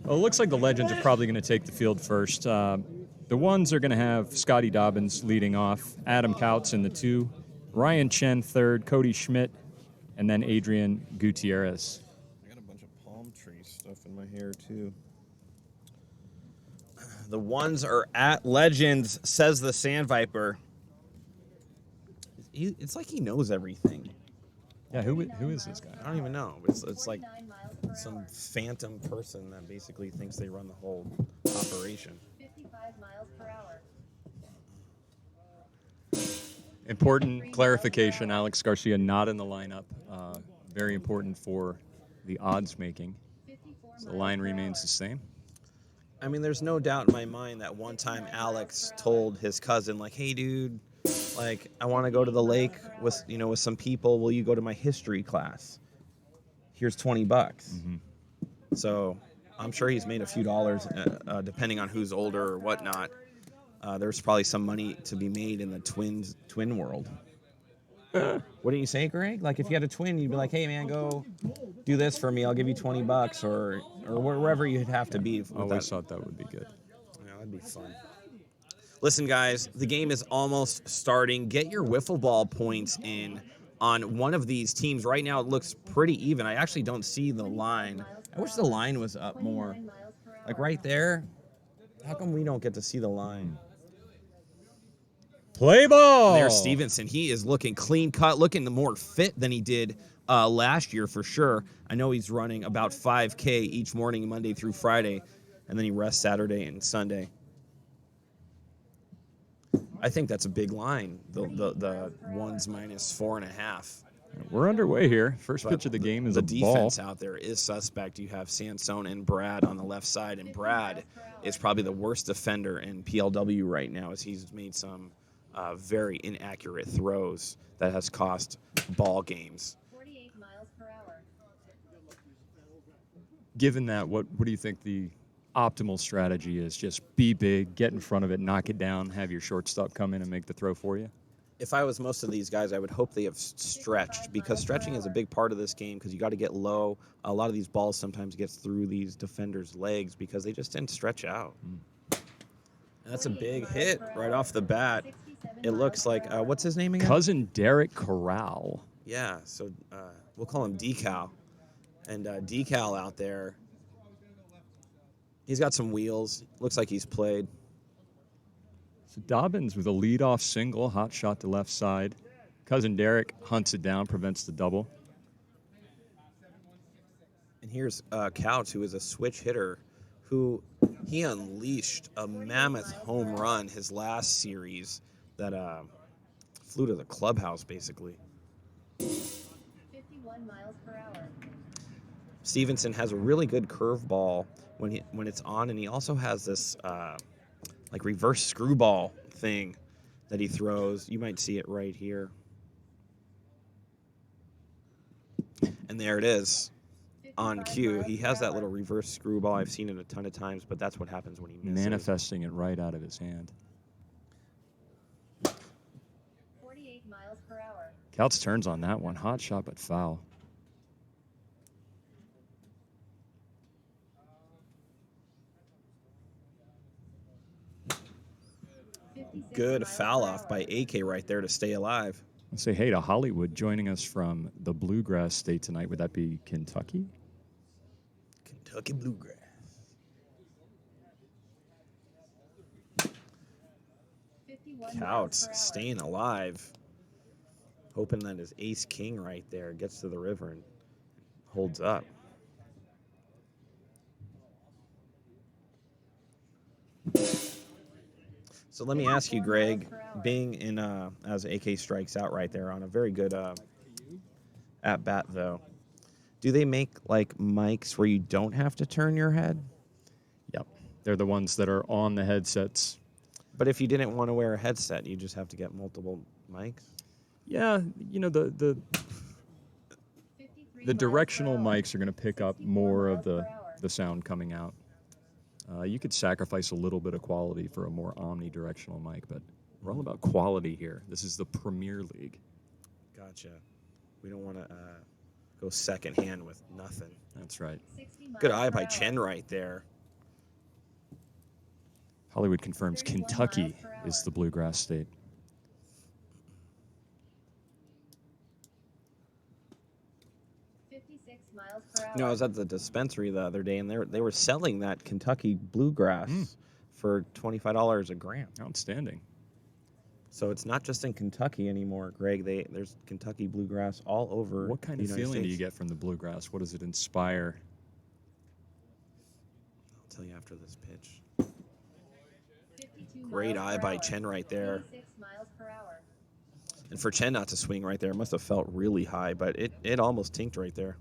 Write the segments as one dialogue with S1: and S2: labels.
S1: Well, it looks like the Legends are probably going to take the field first. The ones are going to have Scotty Dobbins leading off, Adam Couts in the 2, Ryan Chen third, Cody Schmidt, and then Adrian Gutierrez.
S2: I got a bunch of palm tree stuff in my hair, too. The ones are at Legends, says the Sand Viper. It's like he knows everything.
S1: Yeah, who is this guy?
S2: I don't even know. It's like some phantom person that basically thinks they run the whole operation.
S3: 55 miles per hour.
S1: Important clarification, Alex Garcia not in the lineup. Very important for the odds making. So the line remains the same.
S2: I mean, there's no doubt in my mind that one time Alex told his cousin, like, hey, dude, like, I want to go to the lake with some people. Will you go to my history class? Here's $20.
S1: Mm-hmm.
S2: So I'm sure he's made a few dollars, depending on who's older or whatnot. There's probably some money to be made in the twin world. What do you say, Greg? Like, if you had a twin, you'd be like, hey, man, go do this for me. I'll give you $20 or wherever you'd have to be.
S1: I always thought that would be good.
S2: Yeah, that'd be fun. Listen, guys, the game is almost starting. Get your wiffle ball points in on one of these teams. Right now, it looks pretty even. I actually don't see the line. I wish the line was up more. Like right there. How come we don't get to see the line?
S1: Play ball!
S2: There's Stevenson. He is looking clean cut, looking more fit than he did last year for sure. I know he's running about 5K each morning, Monday through Friday, and then he rests Saturday and Sunday. I think that's a big line, the ones minus 4.5.
S1: We're underway here. First pitch of the game is
S2: the
S1: a ball.
S2: The defense out there is suspect. You have Sansone and Brad on the left side, and Brad is probably the worst defender in PLW right now as he's made some very inaccurate throws that has cost ball games.
S3: 48 miles per hour.
S1: Given that, what do you think the optimal strategy is? Just be big, get in front of it, knock it down, have your shortstop come in and make the throw for you?
S2: If I was most of these guys, I would hope they have stretched, because stretching is a big part of this game because you got to get low. A lot of these balls sometimes gets through these defenders' legs because they just didn't stretch out. And that's a big hit right off the bat. It looks like, what's his name again?
S1: Cousin Derek Corral.
S2: Yeah, so we'll call him Decal. And Decal out there, he's got some wheels. Looks like he's played.
S1: So Dobbins with a leadoff single, hot shot to left side. Cousin Derek hunts it down, prevents the double.
S2: And here's Couch, who is a switch hitter, who he unleashed a mammoth home run his last series that flew to the clubhouse, basically.
S3: 51 miles per hour.
S2: Stevenson has a really good curveball when it's on, and he also has this like reverse screwball thing that he throws. You might see it right here. And there it is on cue. He has that little reverse screwball. I've seen it a ton of times, but that's what happens when he misses.
S1: Manifesting it right out of his hand.
S3: 48 miles per hour.
S1: Couts turns on that one. Hot shot, but foul.
S2: Good foul off by AK right there to stay alive.
S1: Let's say hey to Hollywood joining us from the Bluegrass State tonight. Would that be Kentucky?
S2: Kentucky Bluegrass. Couch staying alive. Hoping that his ace-king right there gets to the river and holds up. So let me ask you, Greg, being in as AK strikes out right there on a very good at bat though, do they make like mics where you don't have to turn your head?
S1: Yep, they're the ones that are on the headsets.
S2: But if you didn't want to wear a headset, you just have to get multiple mics.
S1: Yeah, you know the directional mics are going to pick up more of the sound coming out. You could sacrifice a little bit of quality for a more omnidirectional mic, but we're all about quality here. This is the Premier League.
S2: Gotcha. We don't want to go second hand with nothing.
S1: That's right.
S2: Good eye by Chen right there.
S1: Hollywood confirms
S3: 31
S1: Kentucky
S3: miles per hour.
S1: is the bluegrass state.
S3: 56 miles per hour.
S2: You know, I was at the dispensary the other day, and they were selling that Kentucky bluegrass for $25 a gram.
S1: Outstanding.
S2: So it's not just in Kentucky anymore, Greg. There's Kentucky bluegrass all over.
S1: What kind
S2: the
S1: of
S2: United
S1: feeling do you
S2: States.
S1: get from the bluegrass? What does it inspire?
S2: I'll tell you after this pitch.
S3: 52
S2: Great
S3: miles
S2: eye
S3: per
S2: by
S3: hour.
S2: Chen right there.
S3: 86 miles per hour.
S2: And for Chen not to swing right there, it must have felt really high, but it almost tinked right there.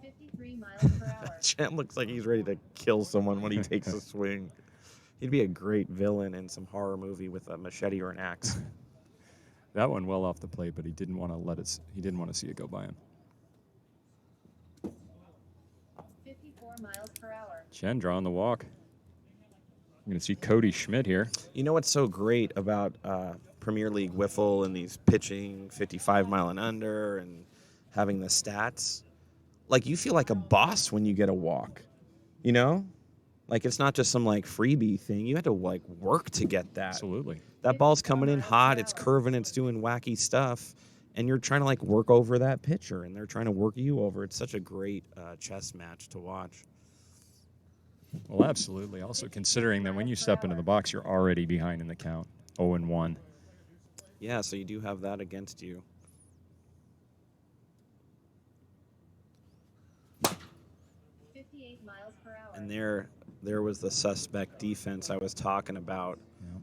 S3: 53 miles per hour.
S2: Chen looks like he's ready to kill someone when he takes a swing. He'd be a great villain in some horror movie with a machete or an axe.
S1: That one well off the plate, but he didn't want to let it. He didn't want to see it go by him.
S3: 54 miles per hour.
S1: Chen drawing the walk. I'm going to see Cody Schmidt here.
S2: You know what's so great about Premier League Wiffle and these pitching 55 mile and under and having the stats? Like, you feel like a boss when you get a walk, you know? Like, it's not just some, like, freebie thing. You had to, like, work to get that.
S1: Absolutely.
S2: That ball's coming in hot, it's curving, it's doing wacky stuff, and you're trying to, like, work over that pitcher, and they're trying to work you over. It's such a great chess match to watch.
S1: Well, absolutely. Also considering that when you step into the box, you're already behind in the count, 0-1.
S2: Yeah, so you do have that against you.
S3: 58 miles per hour.
S2: And there was the suspect defense I was talking about.
S1: Yep.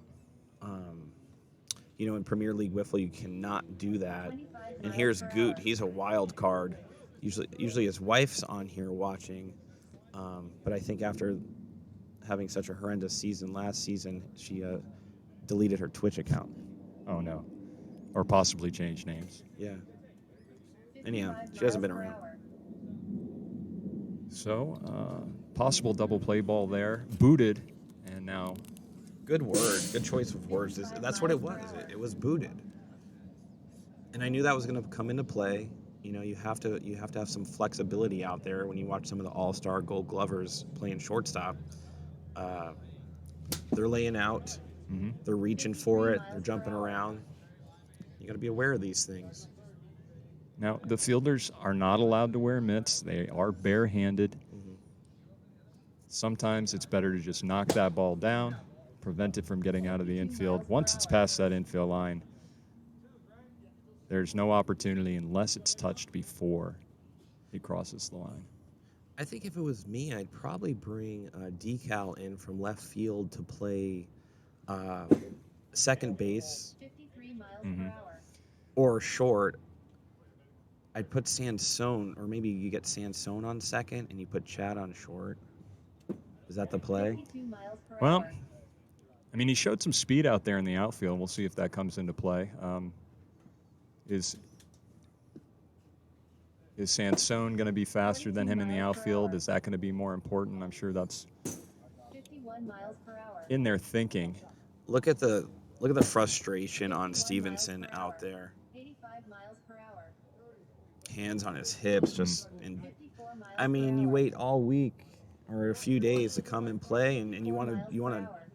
S2: You know, in Premier League Wiffle, you cannot do that.
S3: 25
S2: And
S3: miles
S2: here's
S3: per
S2: Goot.
S3: hour.
S2: He's a wild card. Usually his wife's on here watching. But I think after having such a horrendous season last season, she deleted her Twitch account.
S1: Oh, no. Or possibly change names.
S2: Yeah.
S3: 55
S2: Anyhow, she hasn't been
S3: miles per
S2: around.
S3: hour.
S1: So, possible double play ball there. Booted. And now
S2: Good word. Good choice of words. That's what it was. It was booted. And I knew that was going to come into play. You know, you have to have some flexibility out there when you watch some of the all-star Gold Glovers playing shortstop. They're laying out. They're reaching for it. They're jumping around. You got to be aware of these things.
S1: Now, the fielders are not allowed to wear mitts. They are barehanded. Sometimes it's better to just knock that ball down, prevent it from getting out of the infield. Once it's past that infield line, there's no opportunity unless it's touched before it crosses the line.
S2: I think if it was me, I'd probably bring a decal in from left field to play second base
S3: 53 miles
S1: Mhm.
S3: per hour.
S2: or short. I'd put Sansone, or maybe you get Sansone on second and you put Chad on short. Is that the play?
S3: 52 miles per
S1: Well,
S3: hour.
S1: I mean, he showed some speed out there in the outfield. We'll see if that comes into play. Is Sansone going to be faster than him in the outfield? Is that going to be more important? I'm sure that's
S3: 51 miles per hour.
S1: in their thinking.
S2: Look at the frustration on Stevenson out there.
S3: 85 miles per hour.
S2: Hands on his hips, just and
S3: 54 miles
S2: I mean,
S3: per
S2: you
S3: hour.
S2: wait all week or a few days to come and play, and you
S3: 4
S2: want
S3: miles
S2: to
S3: per hour.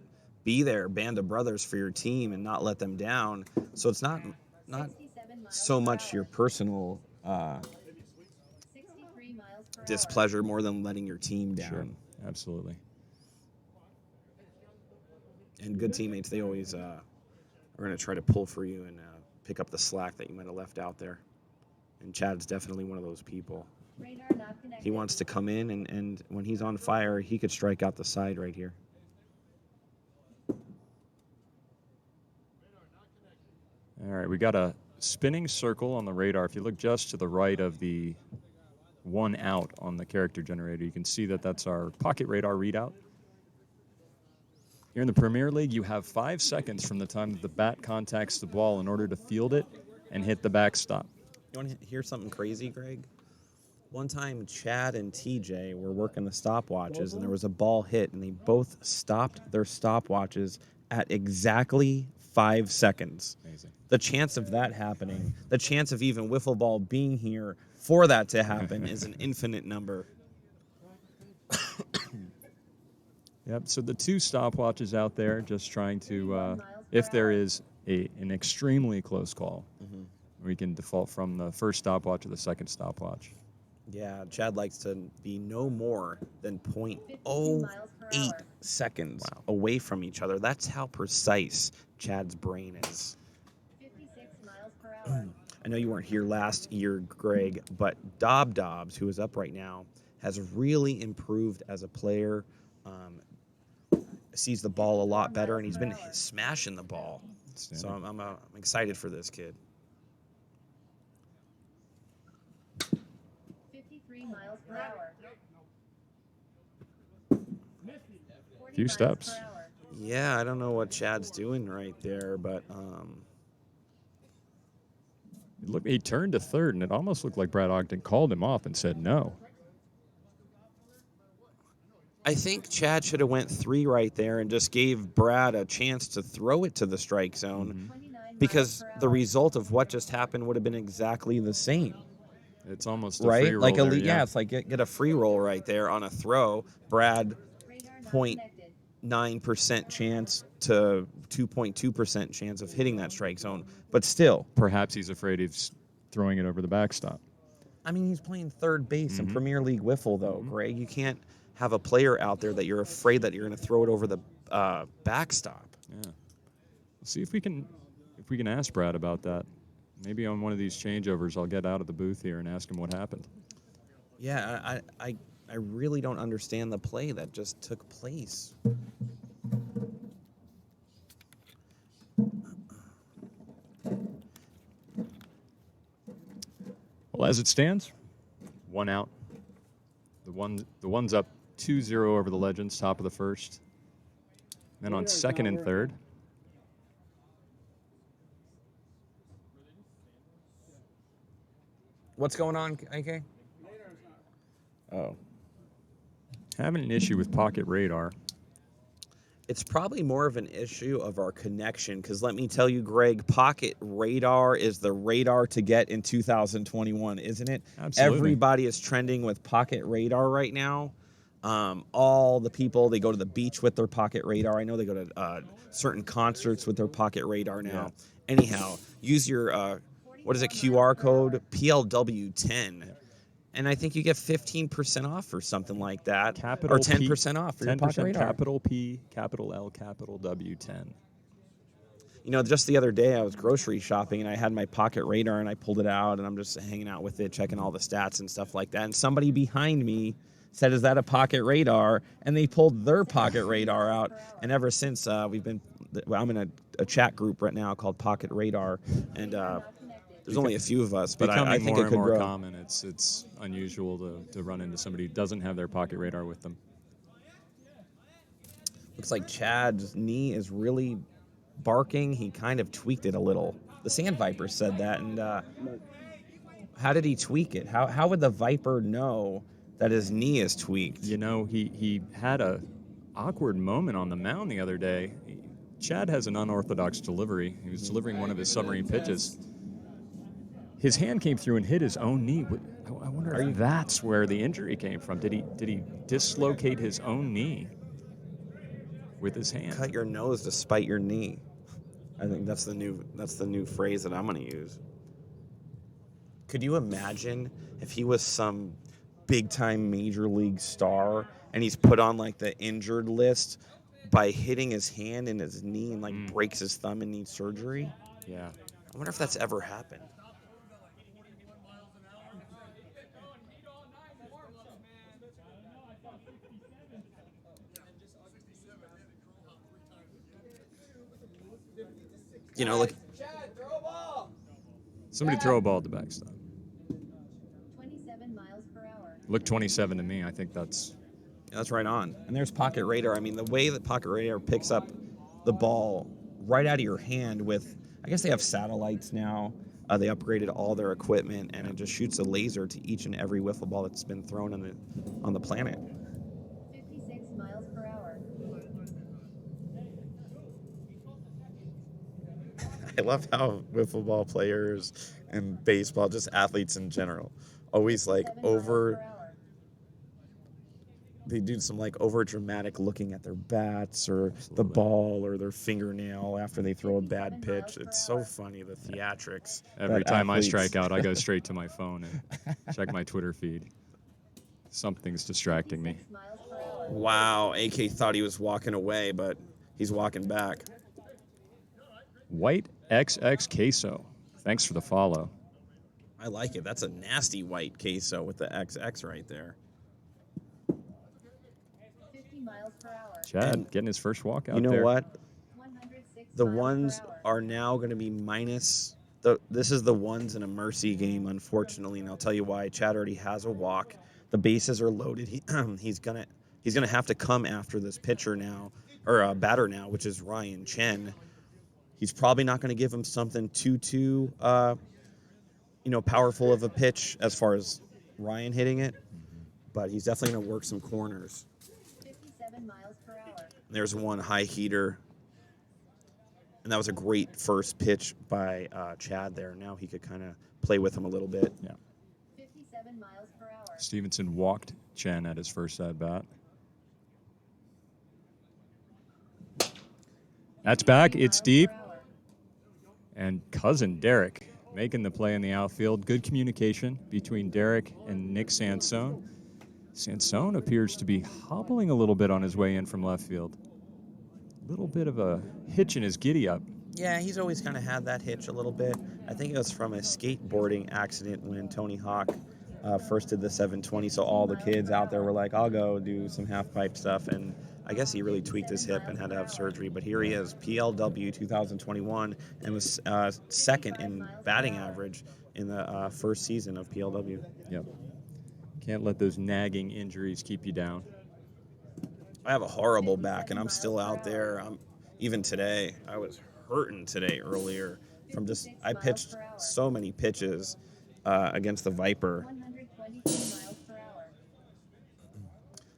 S2: be there, band of brothers for your team, and not let them down. So it's not
S3: 67 miles
S2: so
S3: per
S2: much
S3: hour.
S2: your personal
S3: 63 miles per hour.
S2: displeasure more than letting your team down.
S1: Sure, absolutely.
S2: And good teammates, they always are going to try to pull for you and pick up the slack that you might have left out there. And Chad's definitely one of those people.
S3: Radar not connected.
S2: He wants to come in, and when he's on fire, he could strike out the side right here.
S1: All right, we got a spinning circle on the radar. If you look just to the right of the 1 out on the character generator, you can see that that's our pocket radar readout. Here in the Premier League, you have 5 seconds from the time that the bat contacts the ball in order to field it and hit the backstop.
S2: You want to hear something crazy, Greg? One time, Chad and TJ were working the stopwatches, and there was a ball hit, and they both stopped their stopwatches at exactly 5 seconds.
S1: Amazing.
S2: The chance of that happening, the chance of even wiffle ball being here for that to happen is an infinite number.
S1: Yep. So the 2 stopwatches out there, just trying to, if there is an extremely close call, we can default from the first stopwatch to the second stopwatch.
S2: Yeah, Chad likes to be no more than
S3: 52
S2: 0.08
S3: miles per hour.
S2: seconds
S1: Wow.
S2: away from each other. That's how precise Chad's brain is.
S3: 56 miles per hour.
S2: I know you weren't here last year, Greg, but Dobbs, who is up right now, has really improved as a player. Sees the ball a lot better, and he's been smashing the ball. So I'm excited for this kid.
S3: 53 miles per hour.
S1: Few
S3: 40 miles
S1: steps.
S3: per hour.
S2: Yeah, I don't know what Chad's doing right there, but
S1: Look, he turned to third, and it almost looked like Brad Ogden called him off and said no.
S2: I think Chad should have went 3 right there and just gave Brad a chance to throw it to the strike zone
S3: 29 miles
S2: because
S3: per
S2: the
S3: hour.
S2: result of what just happened would have been exactly the same,
S1: It's almost a
S2: right?
S1: free roll
S2: Like
S1: there,
S2: yeah, it's like get a free roll right there on a throw. Brad
S3: Radar not
S2: point
S3: connected.
S2: 9% chance to 2.2% chance of hitting that strike zone, but still,
S1: Perhaps he's afraid of throwing it over the backstop.
S2: I mean, he's playing third base in Premier League Wiffle, though, Greg. You can't have a player out there that you're afraid that you're going to throw it over the backstop.
S1: Yeah. We'll see if we can ask Brad about that. Maybe on one of these changeovers, I'll get out of the booth here and ask him what happened.
S2: Yeah, I really don't understand the play that just took place.
S1: Well, as it stands, 1 out. The one's up 2-0 over the Legends, top of the first. Then on second and third,
S2: What's going on, AK? Oh.
S1: having an issue with pocket radar.
S2: It's probably more of an issue of our connection because let me tell you, Greg, pocket radar is the radar to get in 2021, isn't it?
S1: Absolutely.
S2: Everybody is trending with pocket radar right now. All the people, they go to the beach with their pocket radar. I know they go to certain concerts with their pocket radar now. Anyhow, use your, what is it, QR code? PLW10. And I think you get 15% off or something like that.
S1: Capital
S2: or 10%
S1: P,
S2: off for your pocket
S1: 10%
S2: radar.
S1: capital P, capital L, capital W10.
S2: You know, just the other day I was grocery shopping and I had my pocket radar and I pulled it out and I'm just hanging out with it, checking all the stats and stuff like that. And somebody behind me said, "Is that a pocket radar?" And they pulled their pocket radar out. And ever since I'm in a chat group right now called Pocket Radar, and there's only a few of us, but I
S1: Becoming
S2: think
S1: more
S2: it
S1: and
S2: could
S1: more
S2: grow.
S1: common. It's unusual to run into somebody who doesn't have their pocket radar with them.
S2: Looks like Chad's knee is really barking. He kind of tweaked it a little. The Sand Viper said that, and how did he tweak it? How would the Viper know that his knee is tweaked?
S1: You know, he had a awkward moment on the mound the other day. Chad has an unorthodox delivery. He was delivering one of his submarine pitches. His hand came through and hit his own knee. I wonder if that's where the injury came from. Did he dislocate his own knee with his hand?
S2: Cut your nose to spite your knee. I think that's the new phrase that I'm going to use. Could you imagine if he was some big time major league star and he's put on like the injured list by hitting his hand in his knee and like breaks his thumb and needs surgery?
S1: Yeah.
S2: I wonder if that's ever happened. You know, like
S1: Somebody throw a ball at the backstop.
S3: 27 miles per hour.
S1: Look 27 to me. I think that's
S2: right on. And there's Pocket Radar. I mean, the way that Pocket Radar picks up the ball right out of your hand with, I guess they have satellites now. They upgraded all their equipment, and it just shoots a laser to each and every wiffle ball that's been thrown on the planet.
S3: 56 miles per hour.
S2: I love how wiffle ball players and baseball, just athletes in general, always like
S3: 7 miles per hour.
S2: they do some like over dramatic looking at their bats or the ball or their fingernail after they throw a bad pitch. It's so funny, the theatrics.
S1: Every
S2: that
S1: time
S2: athletes-
S1: I strike out, I go straight to my phone and check my Twitter feed. Something's distracting me.
S3: 56 miles per hour.
S2: Wow, AK thought he was walking away, but he's walking back.
S1: White XX Queso. Thanks for the follow.
S2: I like it. That's a nasty white queso with the XX right there.
S3: 50 miles per hour.
S1: Chad
S2: And
S1: getting his first walk out
S2: You know
S1: there.
S2: what?
S3: 106
S2: The
S3: miles per
S2: ones
S3: hour.
S2: are now going to be minus. This is the ones in a mercy game, unfortunately, and I'll tell you why. Chad already has a walk. The bases are loaded. He's gonna have to come after this pitcher now, or batter now, which is Ryan Chen. He's probably not going to give him something too powerful of a pitch as far as Ryan hitting it, but he's definitely going to work some corners.
S3: 57 miles per hour.
S2: There's one high heater. And that was a great first pitch by Chad there. Now he could kind of play with him a little bit.
S1: Yeah.
S3: 57 miles per hour.
S1: Stevenson walked Chen at his first at bat. That's back. It's deep.
S3: Per hour.
S1: And cousin Derek making the play in the outfield. Good communication between Derek and Nick Sansone. Sansone appears to be hobbling a little bit on his way in from left field. A little bit of a hitch in his giddy up.
S2: Yeah, he's always kind of had that hitch a little bit. I think it was from a skateboarding accident when Tony Hawk first did the 720. So all the kids out there were like, I'll go do some half pipe stuff. And I guess he really tweaked his hip and had to have surgery. But here he is, PLW 2021, and was second in batting average in the first season of PLW.
S1: Yep. Can't let those nagging injuries keep you down.
S2: I have a horrible back, and I'm still out there. Even today, I was hurting today earlier from I pitched so many pitches against the Viper.
S3: 122 miles per hour.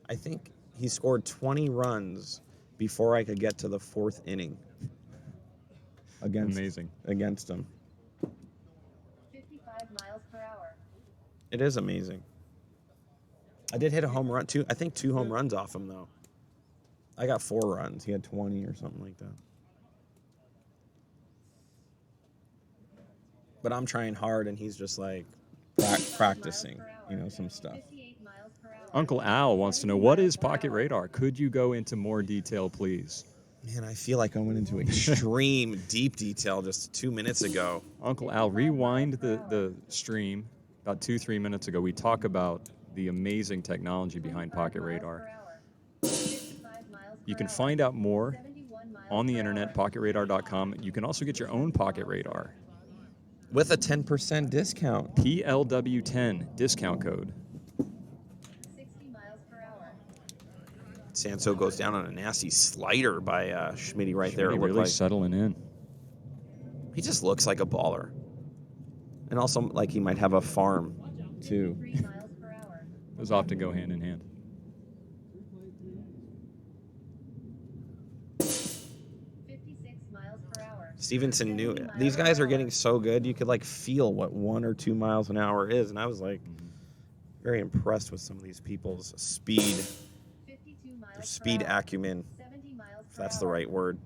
S2: I think he scored 20 runs before I could get to the fourth inning.
S1: Amazing.
S2: Against him.
S3: 55 miles per hour.
S2: It is amazing. I did hit a home run, too. I think 2 home runs off him, though. I got 4 runs. He had 20 or something like that. But I'm trying hard, and he's just like practicing, some stuff.
S3: 58 miles per hour.
S1: Uncle Al wants to know, what is Pocket Radar? Could you go into more detail, please?
S2: Man, I feel like I went into extreme deep detail just 2 minutes ago.
S1: Uncle Al, rewind the stream about 2-3 minutes ago. We talk about the amazing technology behind Pocket Radar.
S3: 55 miles
S1: You
S3: per
S1: can
S3: hour.
S1: find out more
S3: 71 miles
S1: on the
S3: per
S1: internet,
S3: hour.
S1: pocketradar.com. You can also get your own Pocket Radar.
S2: With a 10% discount.
S1: PLW10 discount code.
S3: 60 miles per hour.
S2: Sanso goes down on a nasty slider by Schmitty right there. It
S1: Really,
S2: looked
S1: really
S2: like
S1: settling in.
S2: he just looks like a baller, and also like he might have a farm too.
S3: 53 miles per hour.
S1: Those often go hand in hand.
S3: 56 miles per hour.
S2: Stevenson knew it. These guys are getting so good. You could like feel what 1 or 2 miles an hour is, and I was like very impressed with some of these people's speed,
S3: 52 miles
S2: their
S3: per
S2: speed
S3: hour.
S2: acumen,
S3: 70 miles
S2: if
S3: per
S2: that's the
S3: hour.
S2: right word.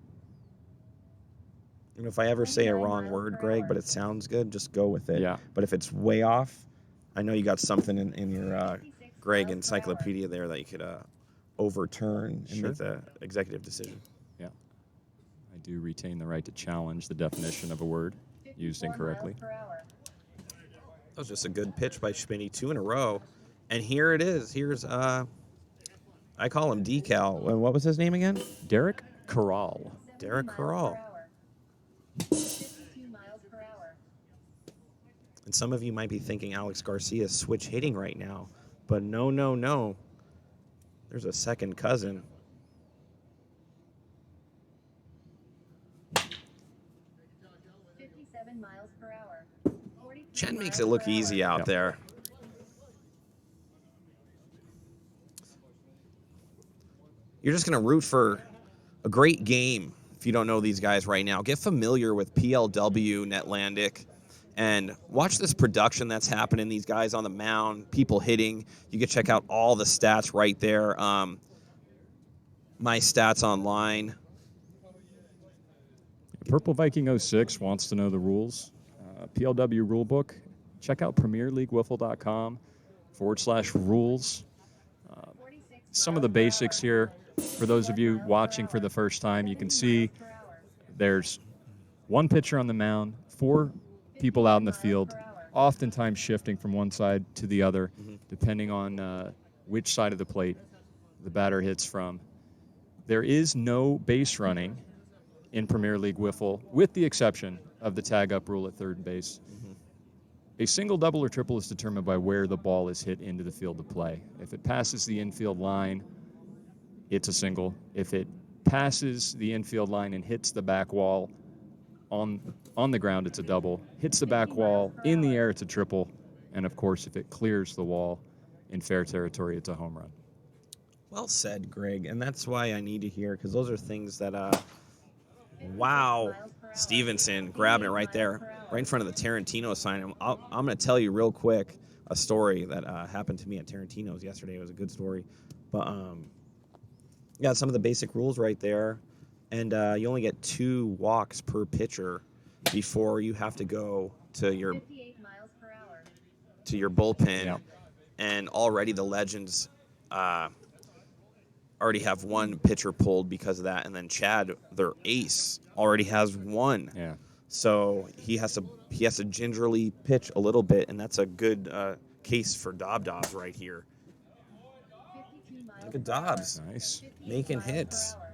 S2: And if I ever say a wrong word, Greg, but it sounds good, just go with it.
S1: Yeah.
S2: But if it's way off, I know you got something in your
S3: 56
S2: Greg
S3: miles per
S2: encyclopedia there that you could overturn and
S1: Sure.
S2: make the executive decision.
S1: Yeah. I do retain the right to challenge the definition of a word
S3: hour.
S1: used
S3: 54
S1: incorrectly.
S3: miles per hour.
S2: That was just a good pitch by Schmitty, 2 in a row. And here it is. Here's, I call him Decal. And what was his name again?
S1: Derek Corral.
S3: 70
S2: Derek
S3: miles
S2: Corral.
S3: per hour. 52 miles per hour.
S2: And some of you might be thinking Alex Garcia is switch hitting right now. But no, no, no. There's a second cousin.
S3: 57 miles per hour. 43
S2: Chen makes
S3: miles
S2: it look
S3: per hour.
S2: easy out
S1: Yep.
S2: there. You're just going to root for a great game if you don't know these guys right now. Get familiar with PLW, Netlandic. And watch this production that's happening. These guys on the mound, people hitting. You can check out all the stats right there. My stats online.
S1: Purple Viking 06 wants to know the rules. PLW rulebook. Check out premierleaguewiffle.com/rules. Some of the basics here. For those of you watching for the first time, you can see there's one pitcher on the mound, 4 people out in the field, oftentimes shifting from one side to the other, depending on which side of the plate the batter hits from. There is no base running in Premier League Wiffle, with the exception of the tag-up rule at third base. A single, double, or triple is determined by where the ball is hit into the field of play. If it passes the infield line, it's a single. If it passes the infield line and hits the back wall on the ground, it's a double. Hits the back wall in the air, it's a triple. And, of course, if it clears the wall in fair territory, it's a home run.
S2: Well said, Greg. And that's why I need to hear, because those are things that, wow, Stevenson grabbing it right there, right in front of the Tarantino sign. I'm going to tell you real quick a story that happened to me at Tarantino's yesterday. It was a good story. But, yeah, some of the basic rules right there. And you only get 2 walks per pitcher before you have to go to your
S3: 58 miles per hour.
S2: to your bullpen.
S1: Yeah.
S2: And already the Legends already have 1 pitcher pulled because of that. And then Chad, their ace, already has 1.
S1: Yeah.
S2: So he has to gingerly pitch a little bit, and that's a good case for Dobbs right here.
S3: 52 miles
S2: Look at
S3: per hour.
S2: Dobbs
S1: Nice.
S3: 58
S2: making
S3: miles per
S2: hits.
S3: hour.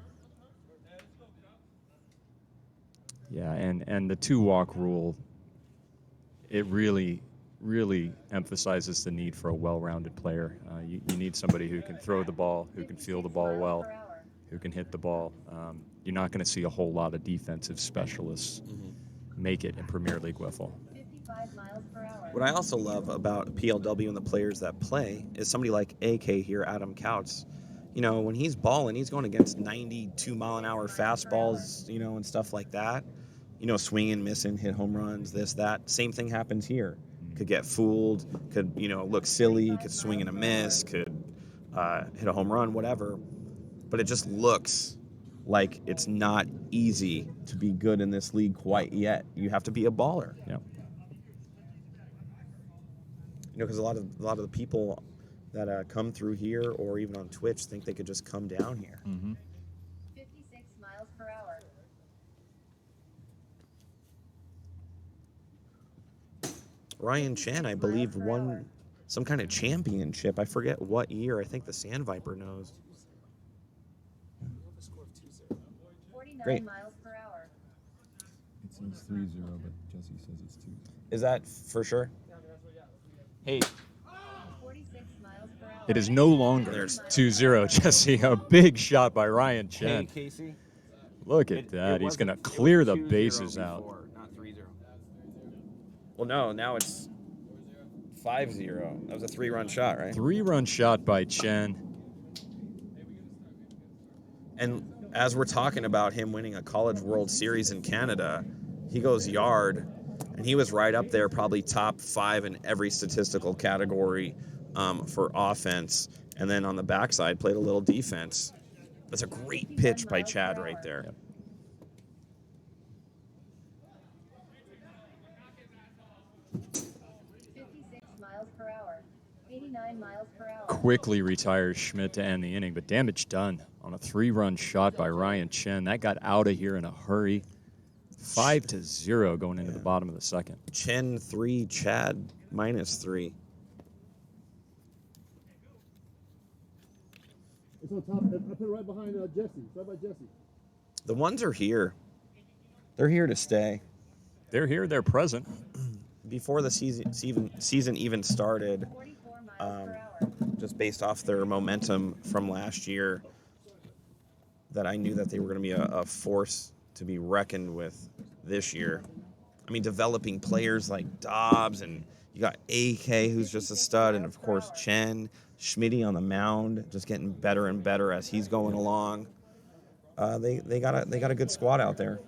S1: Yeah, and the 2-walk rule, it really emphasizes the need for a well-rounded player. You need somebody who can throw the ball, who can feel the ball
S3: 56
S1: well,
S3: miles per hour.
S1: who can hit the ball. You're not going to see a whole lot of defensive specialists make it in Premier League Wiffle.
S3: 55 miles per hour.
S2: What I also love about PLW and the players that play is somebody like AK here, Adam Couts. You know, when he's balling, he's going against 92-mile-an-hour fastballs, you know, and stuff like that. You know, swinging, missing, hit home runs, this, that. Same thing happens here. Could get fooled, could, you know, look silly, could swing and a miss, could hit a home run, whatever. But it just looks like it's not easy to be good in this league quite yet. You have to be a baller.
S1: Yeah.
S2: You know, because a lot of the people that come through here or even on Twitch think they could just come down here.
S3: 56 miles per hour.
S2: Ryan Chen, I believe, won some kind of championship. I forget what year. I think the Sand Viper knows.
S3: 49
S2: Great.
S3: miles per hour.
S1: It says 3-0, but Jesse says it's 2.
S2: Is that for sure? Hey,
S3: 46 miles per hour.
S1: It is no longer
S2: There's-
S1: 2-0, Jesse. A big shot by Ryan Chen.
S2: Casey.
S1: Look at that. He's going to clear the bases out.
S2: Not 3-0. Well, no, now it's 5-0. That was a 3-run shot, right?
S1: 3-run shot by Chen.
S2: And as we're talking about him winning a College World Series in Canada, he goes yard, and he was right up there, probably top 5 in every statistical category for offense. And then on the backside, played a little defense. That's a great pitch by Chad right there.
S1: Yep.
S3: Miles per hour. 89 miles per hour.
S1: Quickly retires Schmidt to end the inning, but damage done on a 3-run shot by Ryan Chen. That got out of here in a hurry. 5-0 going into the bottom of the second.
S2: Chen 3, Chad -3.
S4: It's on top. I put it right behind Jesse. Right by Jesse.
S2: The ones are here. They're here to stay.
S1: They're here, they're present.
S2: Before the season even started,
S3: 44 miles per hour.
S2: just based off their momentum from last year, that I knew that they were going to be a force to be reckoned with this year. I mean, developing players like Dobbs, and you got AK, who's just a stud, and of course Chen, Schmitty on the mound, just getting better and better as he's going along. They got a good squad out there.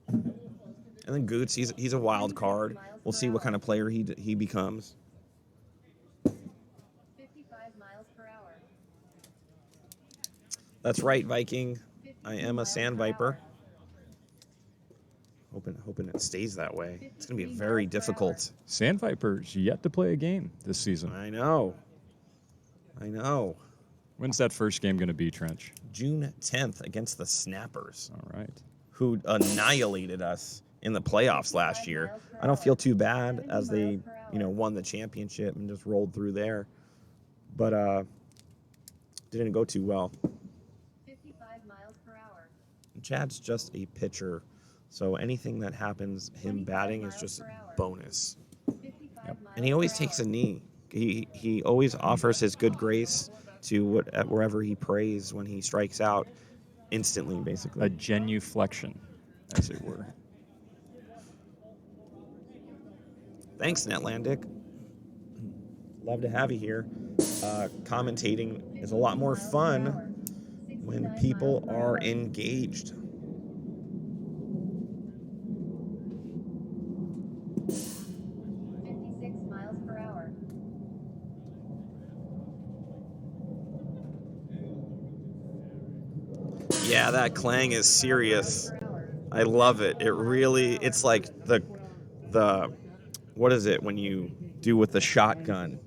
S2: And And then Goots, he's a wild card. We'll see what kind of player he becomes.
S3: 55 miles per hour.
S2: That's right, Viking. I am a Sand Viper. Hoping it stays that way. It's going to be very difficult.
S1: Sand Vipers yet to play a game this season.
S2: I know.
S1: When's that first game going to be, Trench?
S2: June 10th against the Snappers,
S1: All right.
S2: who annihilated us in the playoffs last year. I don't feel too bad as they, won the championship and just rolled through there. But didn't go too well.
S3: 55 miles per hour.
S2: Chad's just a pitcher, so anything that happens, him batting is just bonus.
S3: 55 miles
S2: And he always
S3: per
S2: takes
S3: hour.
S2: a knee. He always offers his good grace to wherever he prays when he strikes out instantly, basically.
S1: A genuflection, as it were.
S2: Thanks, Netlandic. Love to have you here. Commentating is a lot more fun when people are engaged.
S3: 56 miles per hour.
S2: Yeah, that clang is serious.
S3: Per hour.
S2: I love it. It's like the what is it when you do with the shotgun?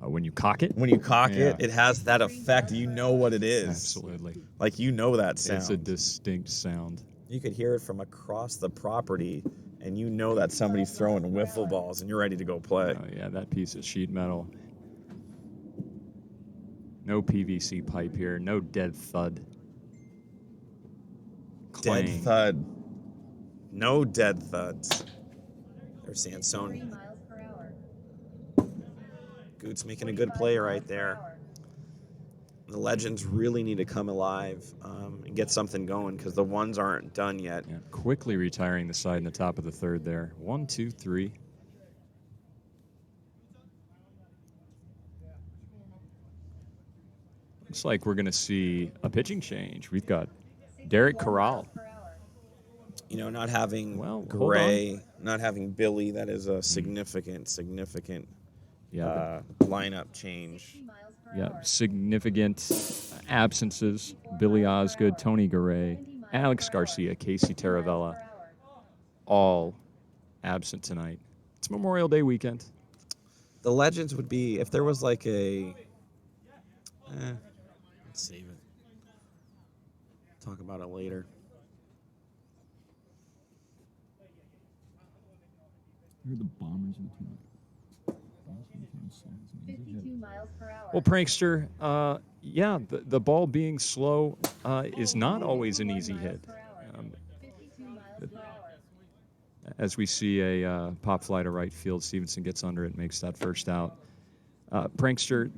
S1: When you cock it?
S2: When you cock
S1: Yeah.
S2: it has that effect. You know what it is.
S1: Absolutely.
S2: Like that sound.
S1: It's a distinct sound.
S2: You could hear it from across the property, and you know that somebody's throwing wiffle balls, and you're ready to go play.
S1: Oh, yeah, that piece of sheet metal. No PVC pipe here. No dead thud.
S2: Dead
S1: Clang.
S2: thud. No dead thuds. There's
S3: 3
S2: Sansone.
S3: miles per hour.
S2: Goots making a good play right there. The Legends really need to come alive and get something going because the ones aren't done yet.
S1: Yeah, quickly retiring the side in the top of the third there. 1, 2, 3. Looks like we're going to see a pitching change. We've got Derek
S3: 64
S1: Corral.
S3: miles per hour.
S2: Not having
S1: Well, hold
S2: Gray, not having Billy, that is a significant
S1: Yeah,
S2: lineup change.
S3: 60 miles per
S1: yeah,
S3: hour.
S1: significant absences. Billy Osgood, Tony Garay, Alex Garcia, Casey
S3: 50 miles
S1: Taravella,
S3: per hour.
S1: all absent tonight. It's Memorial Day weekend.
S2: The Legends would be, if there was like a... let's save it. Talk about it later.
S1: You're the Bombers in
S3: 52 miles per hour.
S1: Well, Prankster, yeah, the ball being slow is not always an easy hit.
S3: 52 miles per hour.
S1: As we see a pop fly to right field, Stevenson gets under it, makes that first out. Prankster,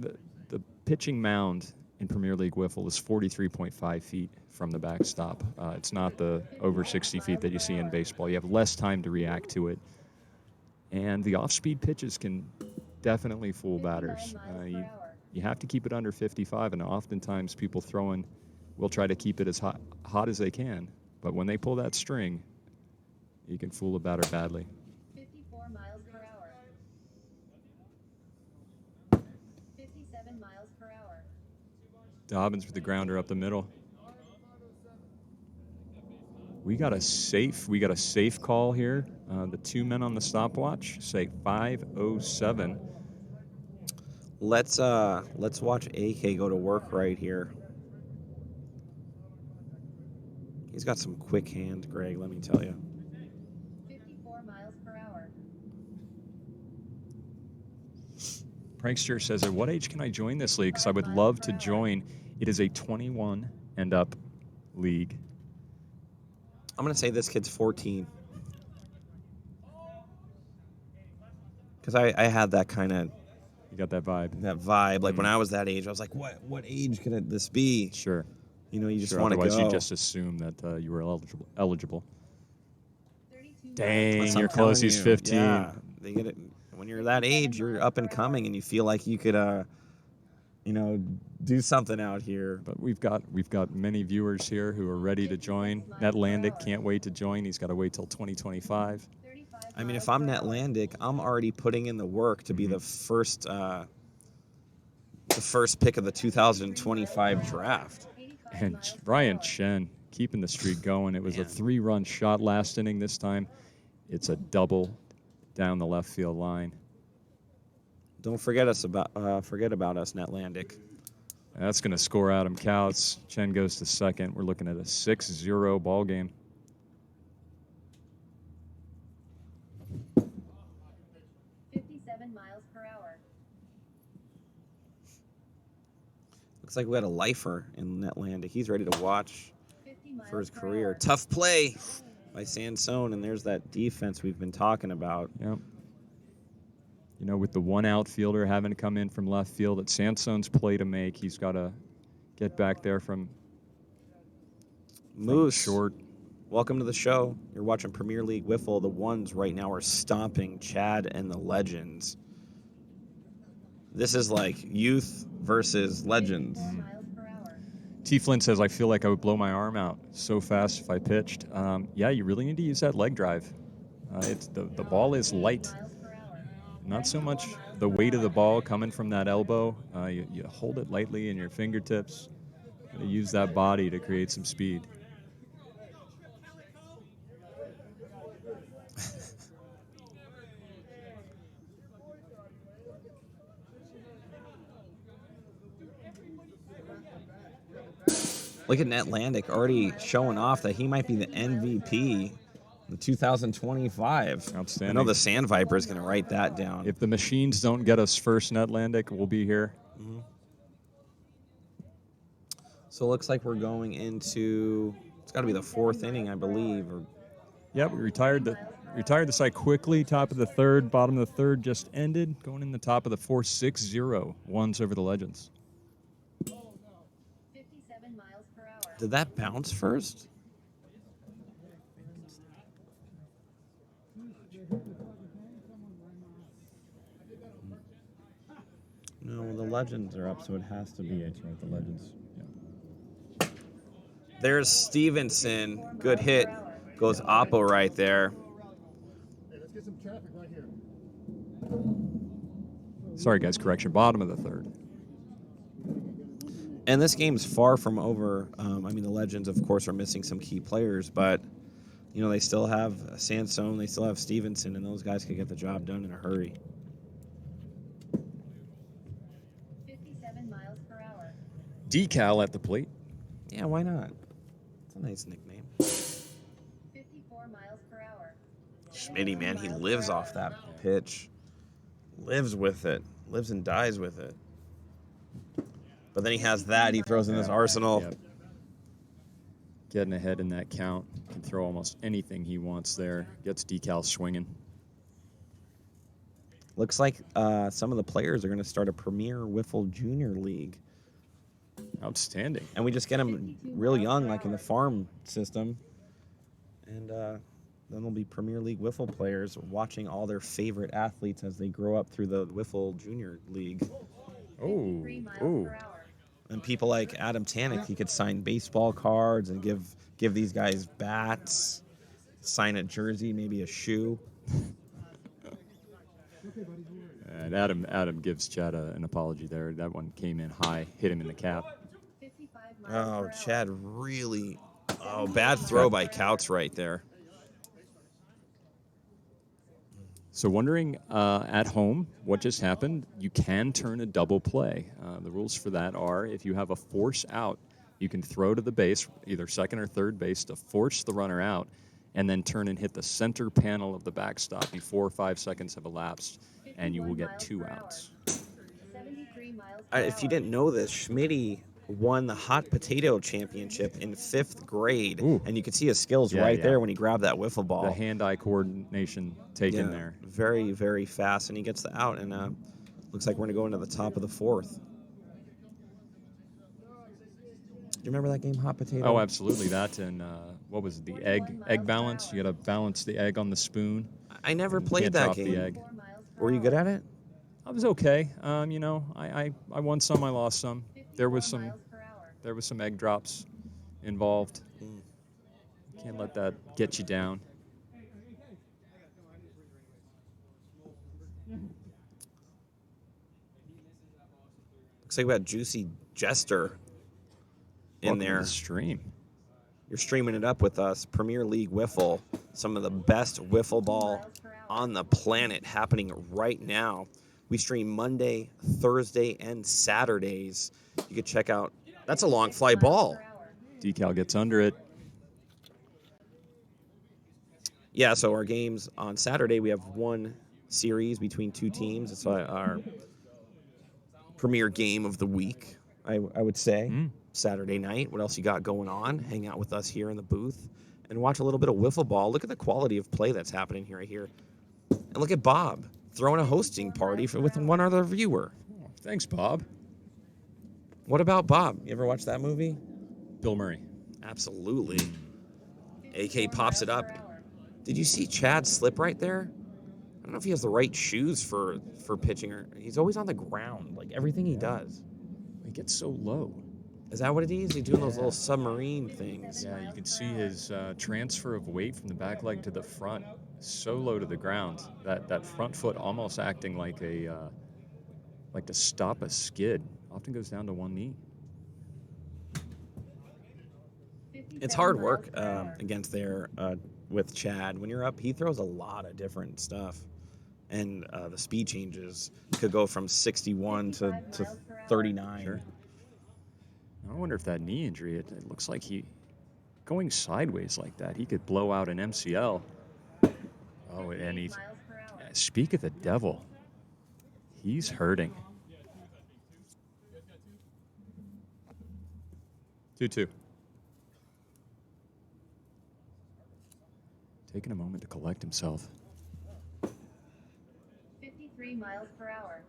S1: the pitching mound in Premier League Wiffle is 43.5 feet from the backstop. It's not the over 60 feet that you see in baseball. You have less time to react to it. And the off-speed pitches can definitely fool batters.
S3: 59 miles per hour.
S1: You have to keep it under 55, and oftentimes people throwing will try to keep it as hot as they can. But when they pull that string, you can fool a batter badly.
S3: 54 miles per hour. 57 miles per hour.
S1: Dobbins with the grounder up the middle. We got a safe call here. The two men on the stopwatch say 5:07.
S2: Let's watch AK go to work right here. He's got some quick hand, Greg, let me tell you.
S3: 54 miles per hour.
S1: Prankster says, at what age can I join this league? Because I would love to join. It is a 21 and up league.
S2: I'm going to say this kid's 14. Because I had that kind of
S1: You got that vibe?
S2: vibe. Like when I was that age, I was like, what age could this be?
S1: Sure.
S2: You just
S1: Sure.
S2: want to go.
S1: Otherwise, you just assume that you were eligible.
S3: 32
S1: Dang,
S2: That's what
S1: you're
S2: I'm
S1: close.
S2: telling
S1: He's
S2: you.
S1: 15.
S2: Yeah, they get it. When you're that age, you're up and coming, and you feel like you could You know, do something out here.
S1: But we've got many viewers here who are ready to join. Netlandic can't wait to join. He's got to wait till 2025.
S2: I mean, if I'm Netlandic, I'm already putting in the work to be the first pick of the 2025 draft.
S1: And Ryan Chen keeping the streak going. It was a 3-run shot last inning. This time, it's a double down the left field line.
S2: Don't forget about us, Netlandic.
S1: That's going to score Adam Couts. Chen goes to second. We're looking at a 6-0 ball game.
S2: Looks like we got a lifer in Netlandic. He's ready to watch for his career. Tough play by Sansone, and there's that defense we've been talking about.
S1: Yep. You know, with the one outfielder having to come in from left field, it's Sansone's play to make. He's got to get back there from
S2: Moose.
S1: Short.
S2: Welcome to the show. You're watching Premier League Wiffle. The ones right now are stomping Chad and the Legends. This is like youth versus legends.
S1: T. Flynn says, I feel like I would blow my arm out so fast if I pitched. Yeah, you really need to use that leg drive. It's the ball is light. Not so much the weight of the ball coming from that elbow. You hold it lightly in your fingertips. You use that body to create some speed.
S2: Look at Netlandic already showing off that he might be the MVP in 2025.
S1: Outstanding.
S2: I know the Sand Viper is going to write that down.
S1: If the machines don't get us first, Netlandic, we'll be here.
S2: Mm-hmm. So it looks like we're going into, it's got to be the 4th inning, I believe.
S1: Yep, we retired the side quickly. Top of the 3rd, bottom of the 3rd just ended. Going in the top of the 4th, 6-0. Ones over the Legends.
S2: Did that bounce first? No, the Legends are up, so it has to be. It's right, the Legends. Yeah. There's Stevenson. Good hit. Goes Oppo right there.
S4: Hey, let's get some traffic right here.
S1: Sorry, guys, correction. Bottom of the 3rd.
S2: And this game's far from over. I mean, the Legends, of course, are missing some key players, but, you know, they still have Sansone, they still have Stevenson, and those guys could get the job done in a hurry.
S3: 57 miles per hour.
S1: Decal at the plate.
S2: Yeah, why not? It's a nice nickname.
S3: 54 miles per hour.
S2: Schmitty, man, he lives off that pitch. Lives with it. Lives and dies with it. But then he has that he throws in his arsenal.
S1: Yep. Getting ahead in that count. Can throw almost anything he wants there. Gets Decal swinging.
S2: Looks like some of the players are going to start a Premier Wiffle Junior League.
S1: Outstanding.
S2: And we just get them real young, like in the farm system. And then there'll be Premier League Wiffle players watching all their favorite athletes as they grow up through the Wiffle Junior League.
S1: Oh,
S3: 53 miles
S1: oh.
S3: per hour.
S2: And people like Adam Tannick, he could sign baseball cards and give these guys bats, sign a jersey, maybe a shoe.
S1: And Adam gives Chad an apology there. That one came in high, hit him in the cap.
S3: 55 miles
S2: Oh,
S3: per hour.
S2: Chad really... Oh, bad throw by Couts right there.
S1: So wondering at home what just happened, you can turn a double play. The rules for that are if you have a force out, you can throw to the base, either second or third base, to force the runner out, and then turn and hit the center panel of the backstop before 5 seconds have elapsed, and you will get 2 outs.
S3: 73 miles per
S2: If you didn't know this, Schmitty won the hot potato championship in 5th grade.
S1: Ooh.
S2: And you could see his skills
S1: Yeah,
S2: right
S1: yeah.
S2: there when he grabbed that wiffle ball.
S1: The hand-eye coordination taken there.
S2: Very, very fast. And he gets the out. And looks like we're going to go into the top of the 4th. Do you remember that game, hot potato?
S1: Oh, absolutely. That and what was it, the egg balance? You got to balance the egg on the spoon.
S2: I never
S1: You
S2: played
S1: can't
S2: that
S1: drop
S2: game.
S1: the egg.
S2: Were you good at it?
S1: I was okay. You know, I won some, I lost some. There was
S3: 54
S1: some
S3: miles per hour.
S1: there was some egg drops involved. Can't let that get you down.
S2: Looks like we got Juicy Jester in
S1: Welcome to
S2: there.
S1: the stream.
S2: You're streaming it up with us. Premier League Wiffle, some of the best wiffle ball
S3: miles per hour.
S2: on the planet happening right now. We stream Monday, Thursday, and Saturdays. You can check out. That's a long
S3: 56
S2: fly
S3: miles
S2: ball.
S3: per hour.
S1: Decal gets under it.
S2: Yeah, so our games on Saturday, we have one series between two teams. It's our premier game of the week, I would say. Saturday night. What else you got going on? Hang out with us here in the booth and watch a little bit of wiffle ball. Look at the quality of play that's happening here, I hear. And look at Bob throwing a hosting party with one other viewer.
S1: Oh, thanks, Bob.
S2: What about Bob? You ever watch that movie?
S1: Bill Murray.
S2: Absolutely.
S3: 54
S2: AK pops it
S3: miles
S2: up.
S3: per hour.
S2: Did you see Chad slip right there? I don't know if he has the right shoes for pitching. Or he's always on the ground, like everything he does.
S1: He gets so low.
S2: Is that what it is? He's doing those little submarine things.
S1: Yeah, you can see his transfer of weight from the back leg to the front. So low to the ground. That front foot almost acting like like to stop a skid. Often goes down to one knee.
S3: 57
S2: It's hard
S3: miles
S2: work
S3: per hour.
S2: against there with Chad. When you're up, he throws a lot of different stuff. And the speed changes could go from 61 to
S3: 55 miles per hour.
S2: 39.
S1: Sure. I wonder if that knee injury, it looks like going sideways like that, he could blow out an MCL. Oh, and
S3: 58
S1: he's,
S3: miles per hour.
S1: speak of the devil, he's hurting. 2-2. Taking a moment to collect himself.
S3: 53 miles per hour.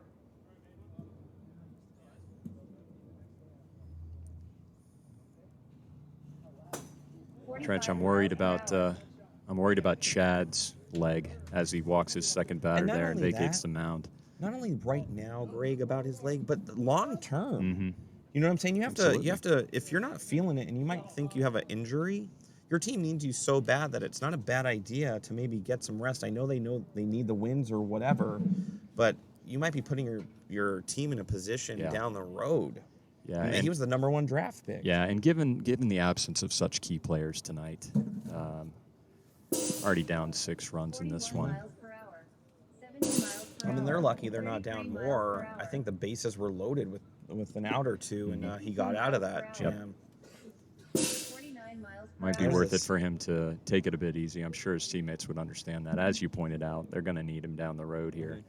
S1: Trench,
S3: 45
S1: I'm worried
S3: miles per
S1: about
S3: hour.
S1: Chad's leg as he walks his second batter
S2: And not
S1: there and
S2: only
S1: vacates
S2: that-
S1: the mound.
S2: Not only right now, Greg, about his leg, but long term.
S1: Mm-hmm.
S2: You know what I'm saying? You have
S1: Absolutely.
S2: to, if you're not feeling it and you might think you have an injury, your team needs you so bad that it's not a bad idea to maybe get some rest. I know they need the wins or whatever, but you might be putting your team in a position
S1: Yeah.
S2: down the road.
S1: Yeah,
S2: I mean,
S1: and-
S2: he was the number 1 draft pick.
S1: Yeah, and given the absence of such key players tonight, already down 6 runs in this
S3: 41
S1: one.
S3: miles per hour. 70 miles per
S2: I mean, they're
S3: hour.
S2: lucky they're not
S3: 33
S2: down
S3: miles
S2: more.
S3: per
S2: I
S3: hour.
S2: think the bases were loaded with an out or two, and he got out of that
S3: Yep.
S2: jam.
S3: 49 miles per
S1: Might be
S3: hour.
S1: worth it
S2: this?
S1: for him to take it a bit easy. I'm sure his teammates would understand that. As you pointed out, they're going to need him down the road here.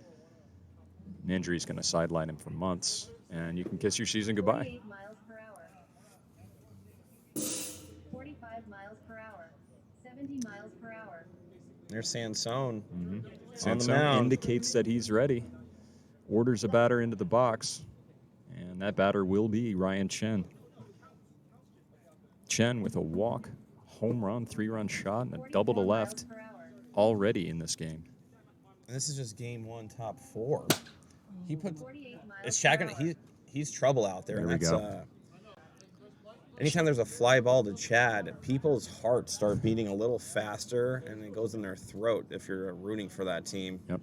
S1: An injury's going to sideline him for months, and you can kiss your season goodbye.
S3: 48 miles per hour. 45 miles per hour. 70 miles per hour.
S2: There's Sansone.
S1: Mm-hmm.
S2: On the
S1: Sansone
S2: mound.
S1: indicates that he's ready. Orders a batter into the box, and that batter will be Ryan Chen. Chen with a walk, home run, 3-run shot, and a
S3: 44
S1: double to
S3: miles
S1: left
S3: per hour.
S1: already in this game.
S2: And this is just game 1, top 4. He put
S3: 48 miles
S2: it's Chad
S3: per
S2: gonna
S3: hour.
S2: he's trouble out there.
S1: There
S2: and
S1: we
S2: that's,
S1: go.
S2: Anytime there's a fly ball to Chad, people's hearts start beating a little faster, and it goes in their throat if you're rooting for that team.
S1: Yep.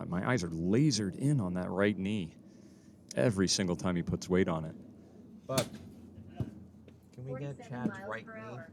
S1: My eyes are lasered in on that right knee every single time he puts weight on it.
S2: But can we get
S3: 47
S2: Chad's
S3: miles
S2: right
S3: per
S2: knee?
S3: hour.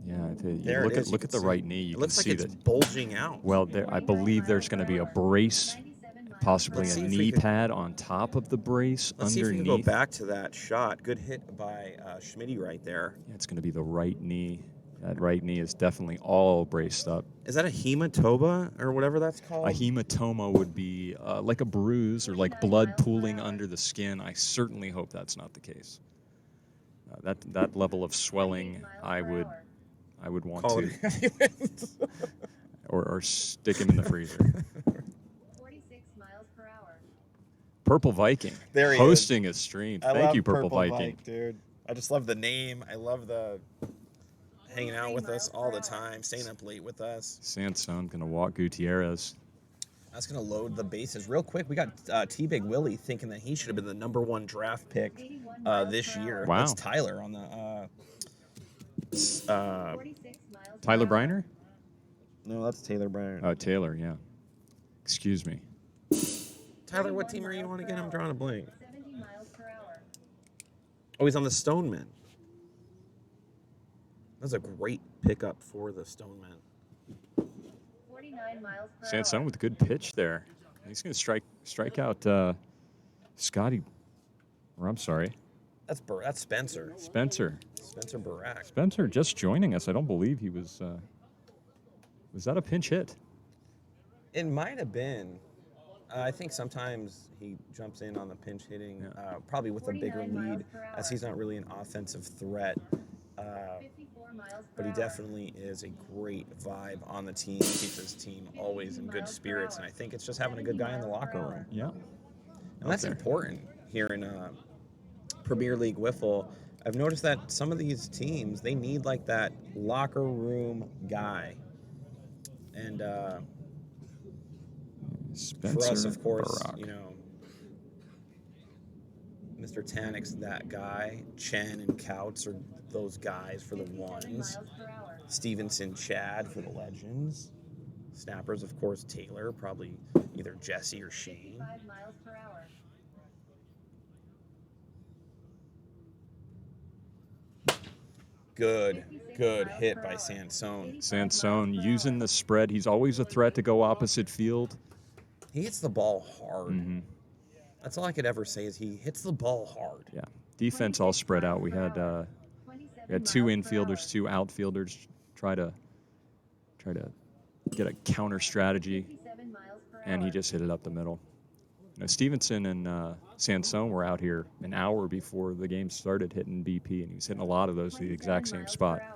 S1: Yeah, if you
S2: There
S1: look
S2: it is.
S1: at look
S2: You
S1: at
S2: can
S1: the
S2: see
S1: right knee. You
S2: It
S1: can
S2: looks like
S1: see
S2: it's
S1: that.
S2: bulging out.
S1: Well, I believe there's going to be a brace,
S3: 97 miles
S1: possibly
S2: Let's
S1: a
S2: see if we
S1: knee
S2: could-
S1: pad on top of the brace
S2: Let's see if we can
S1: underneath.
S2: go back to that shot. Good hit by Schmitty right there.
S1: Yeah, it's going to be the right knee. That right knee is definitely all braced up.
S2: Is that a hematoma or whatever that's called?
S1: A hematoma would be like a bruise or like blood pooling under the skin. I certainly hope that's not the case. That level of swelling, I would want
S2: Call
S1: to,
S2: it.
S1: or stick him in the freezer.
S3: 46 miles per hour.
S1: Purple Viking
S2: There he is.
S1: hosting a stream.
S2: I
S1: Thank
S2: love
S1: you, Purple Viking.
S2: Mike, dude. I just love the name. I love the. hanging out with us all the time, staying up late with us.
S1: Sansone going to walk Gutierrez.
S2: That's going to load the bases real quick. We got T-Big Willie thinking that he should have been the number 1 draft pick this year.
S1: Wow.
S2: That's Tyler on the...
S3: 46 miles
S1: Tyler
S3: per hour.
S1: Briner?
S2: No, that's Taylor Bryant.
S1: Oh, Taylor, yeah. Excuse me.
S2: Tyler, what team are you on again? I'm drawing a blank.
S3: 70 miles per hour.
S2: Oh, he's on the Stonemen. That's a great pickup for the Stonemen.
S3: 49 miles per
S1: Sansone
S3: hour.
S1: with a good pitch there. He's going to strike out Scotty. Or I'm sorry,
S2: That's Spencer.
S1: Spencer.
S2: Spencer Barak.
S1: Spencer just joining us. I don't believe he was. Was that a pinch hit?
S2: It might have been. I think sometimes he jumps in on the pinch hitting, probably with a bigger
S3: 49 miles
S2: lead,
S3: per hour.
S2: as he's not really an offensive threat.
S3: 54 miles per
S2: But he
S3: hour.
S2: definitely is a great vibe on the team. Keeps his team always in good spirits, and I think it's just having a good guy in the locker room.
S1: Yeah.
S2: And that's
S1: Okay.
S2: important here in Premier League Wiffle. I've noticed that some of these teams, they need like that locker room guy. And
S1: Spencer
S2: for us, of course,
S1: Barak.
S2: you know, Mr. Tanik's that guy. Chen and Couts are those guys for the
S3: 57
S2: ones.
S3: miles per hour.
S2: Stevenson, Chad for the legends. Snappers, of course, Taylor, probably either Jesse or Shane.
S3: 55 miles per hour.
S2: Good hit by Sansone.
S1: Sansone using the spread. He's always a threat to go opposite field.
S2: He hits the ball hard.
S1: Mhm.
S2: That's all I could ever say is he hits the ball hard.
S1: Yeah. Defense all spread out. We had 2 infielders, 2 outfielders try to get a counter strategy,
S3: 57 miles per
S1: and he
S3: hour.
S1: just hit it up the middle. You know, Stevenson and Sansone were out here an hour before the game started hitting BP, and he was hitting a lot of those to the exact
S3: 27
S1: same
S3: miles
S1: spot.
S3: per hour.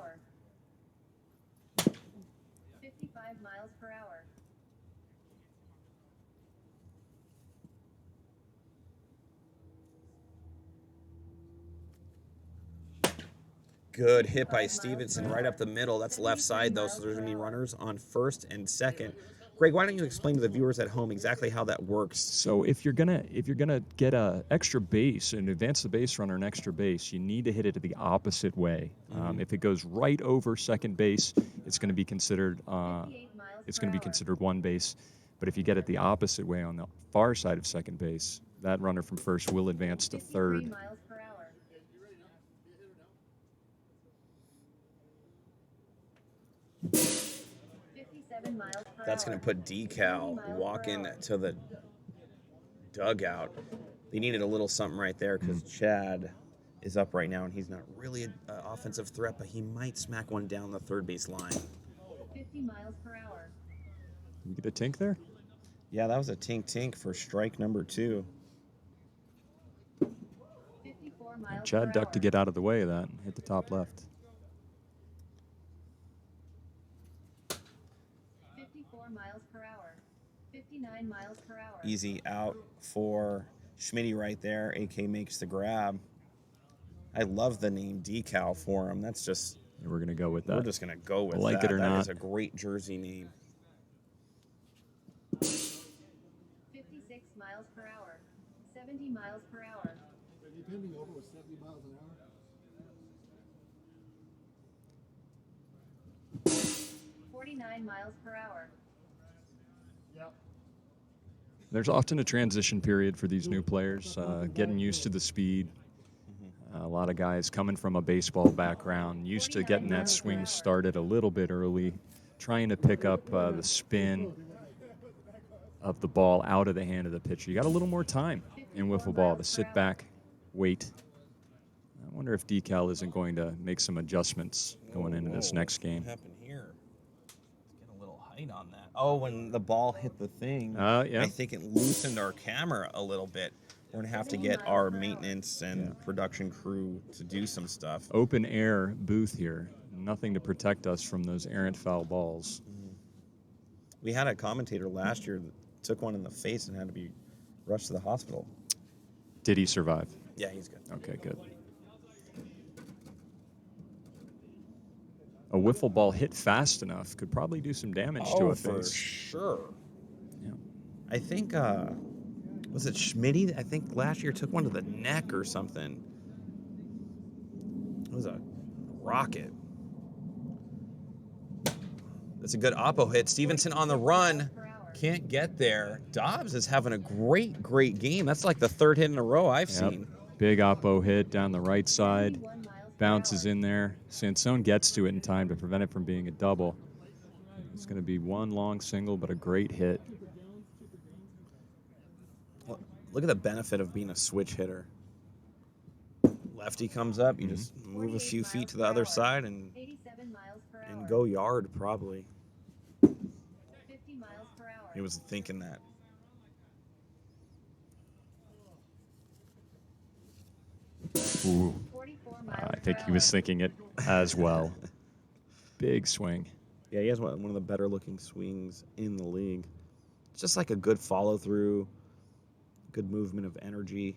S3: 55 miles per hour.
S2: Good hit by Stevenson right up the middle. That's left side, though, so there's going to be runners on first and second. Greg, why don't you explain to the viewers at home exactly how that works?
S1: So if you're gonna get a extra base and advance the base runner an extra base, you need to hit it the opposite way. If it goes right over second base, it's going to be considered
S3: 58 miles
S1: it's
S3: per
S1: going to be
S3: hour.
S1: considered one base. But if you get it the opposite way on the far side of second base, that runner from first will advance to
S3: 53
S1: third.
S3: miles per hour. Fifty-seven miles per
S2: That's
S3: hour.
S2: going to put Decal walking to the dugout. They needed a little something right there because Chad is up right now, and he's not really an offensive threat, but he might smack one down the third base line.
S3: 50 miles per hour.
S1: You get a tink there?
S2: Yeah, that was a tink for strike number 2.
S3: 54 miles
S1: Chad
S3: per
S1: ducked to
S3: hour.
S1: get out of the way of that and hit the top left.
S3: 54 miles per hour. 59 miles per hour.
S2: Easy out for Schmitty right there. AK makes the grab. I love the name Decal for him. That's just,
S1: And we're going to go with that.
S2: we're just going to go with
S1: Like
S2: that.
S1: it or
S2: That
S1: not.
S2: is a great jersey name.
S3: 56 miles per hour. 70 miles per hour.
S4: Are you pending over with 70 miles an hour?
S3: 49 miles per hour.
S4: Yep.
S1: There's often a transition period for these new players, getting used to the speed. A lot of guys coming from a baseball background, used to getting that swing started a little bit early, trying to pick up the spin of the ball out of the hand of the pitcher. You got a little more time in wiffle ball to sit back, wait. I wonder if Decal isn't going to make some adjustments going into this next game.
S2: What happened here? Let's get a little height on that. Oh, when the ball hit the thing,
S1: Yeah.
S2: I think it loosened our camera a little bit. We're going to have to get our maintenance and production crew to do some stuff.
S1: Open air booth here. Nothing to protect us from those errant foul balls.
S2: We had a commentator last year that took one in the face and had to be rushed to the hospital.
S1: Did he survive?
S2: Yeah, he's good.
S1: Okay, good. a wiffle ball hit fast enough could probably do some damage to a
S2: for
S1: face.
S2: sure.
S1: Yeah.
S2: I think, was it Schmitty? I think last year took one to the neck or something. It was a rocket. That's a good oppo hit. Stevenson on the run. Can't get there. Dobbs is having a great game. That's like the third hit in a row I've seen.
S1: Big oppo hit down the right side.
S3: 71 miles per
S1: Bounces
S3: hour.
S1: in there. Sansone gets to it in time to prevent it from being a double. It's going to be one long single, but a great hit.
S2: Look at the benefit of being a switch hitter. Lefty comes up, you just move a few feet to the other side and
S3: 87 miles per hour.
S2: go yard probably.
S3: 50 miles per hour.
S2: He was thinking that.
S1: Ooh,
S3: 44 miles
S1: I
S3: per
S1: think he
S3: hour.
S1: was thinking it as well. Big swing.
S2: Yeah, he has one of the better looking swings in the league. It's just like a good follow through, good movement of energy.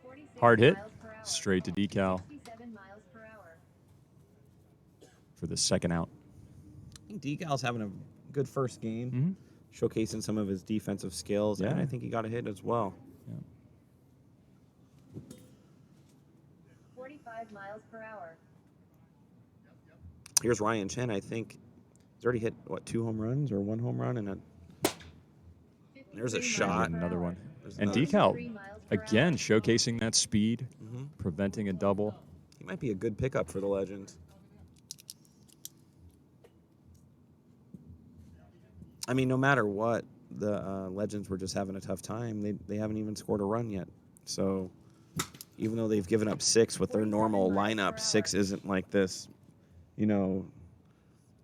S3: 46
S1: Hard hit.
S3: miles per hour.
S1: Straight to decal
S3: 67 miles per hour.
S1: for the second out.
S2: I think Decal's having a good first game, showcasing some of his defensive skills, and
S1: Yeah.
S2: I think he got a hit as well.
S3: 45 miles per hour.
S2: Here's Ryan Chen. I think he's already hit, 2 home runs or 1 home run, and there's a
S3: 53
S2: shot.
S3: miles per
S1: Another
S3: hour.
S1: one.
S2: There's
S1: And
S2: another-
S1: decal,
S3: 53 miles per
S1: again,
S3: hour.
S1: showcasing that speed,
S2: Mhm.
S1: preventing a double.
S2: He might be a good pickup for the Legends. I mean, no matter what, the Legends were just having a tough time. They haven't even scored a run yet. So even though they've given up 6 with their normal lineup, 6 isn't like this,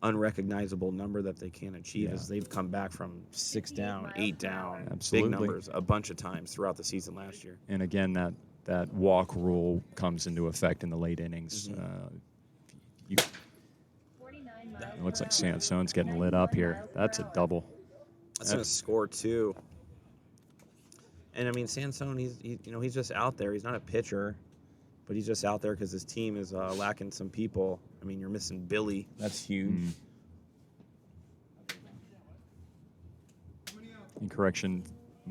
S2: unrecognizable number that they can't achieve,
S1: Yeah.
S2: as they've come back from 6 down, 8 down,
S1: Absolutely.
S2: big numbers a bunch of times throughout the season last year.
S1: And again, that walk rule comes into effect in the late innings. It
S3: 49 miles
S1: looks
S3: per
S1: like
S3: hour.
S1: Sansone's getting lit up here. That's a double.
S2: That's going to score too. And I mean, Sansone, he's just out there. He's not a pitcher, but he's just out there because his team is lacking some people. I mean, you're missing Billy. That's huge.
S1: In correction,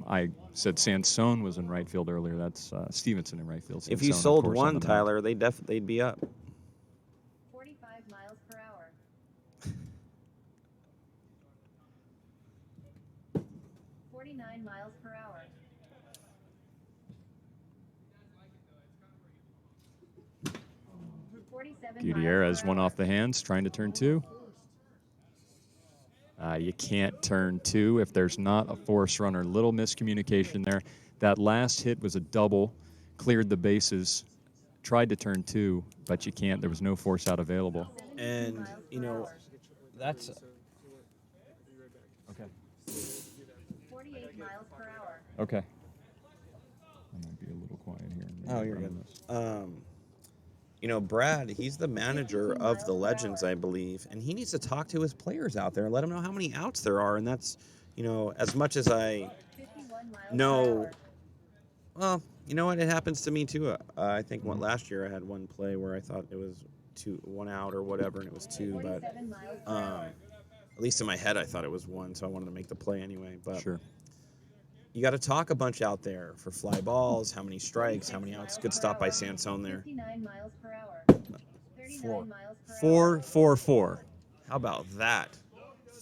S1: I said Sansone was in right field earlier. That's Stevenson in right field.
S2: If you
S1: Sansone, of
S2: sold
S1: course, on
S2: one,
S1: the mound.
S2: Tyler, they'd be up.
S3: 45 miles per hour. 49 miles per hour.
S1: Gutierrez one off the hands, trying to turn 2. You can't turn 2 if there's not a force runner. Little miscommunication there. That last hit was a double, cleared the bases, tried to turn 2, but you can't. There was no force out available.
S2: And, that's...
S1: Okay.
S3: 48 miles per hour.
S1: Okay. I might be a little quiet here.
S2: Oh, you're good. Brad, he's the manager of the Legends, I believe, and he needs to talk to his players out there and let them know how many outs there are. And that's, as much as I
S3: 51 miles
S2: know,
S3: per hour.
S2: well, you know what? It happens to me too. I think last year I had one play where I thought it was 1 out or whatever, and it was 2. But
S3: 47 miles per hour.
S2: at least in my head, I thought it was 1, so I wanted to make the play anyway. But
S1: Sure.
S2: you got to talk a bunch out there for fly balls, how many strikes, how many outs. Good stop by Sansone there.
S3: 59 miles per hour. 39
S2: 4.
S3: miles per hour.
S1: 4-4-4.
S2: How about that?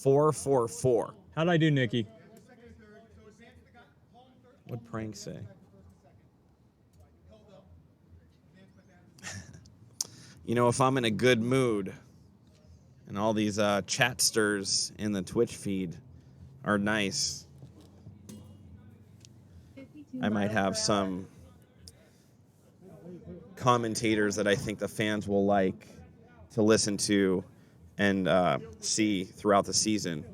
S2: 4-4-4.
S1: How'd I do, Nikki?
S2: What'd Prank say? If I'm in a good mood and all these chatsters in the Twitch feed are nice,
S3: 52
S2: I might
S3: miles
S2: have
S3: per hour.
S2: some commentators that I think the fans will like to listen to and see throughout the season.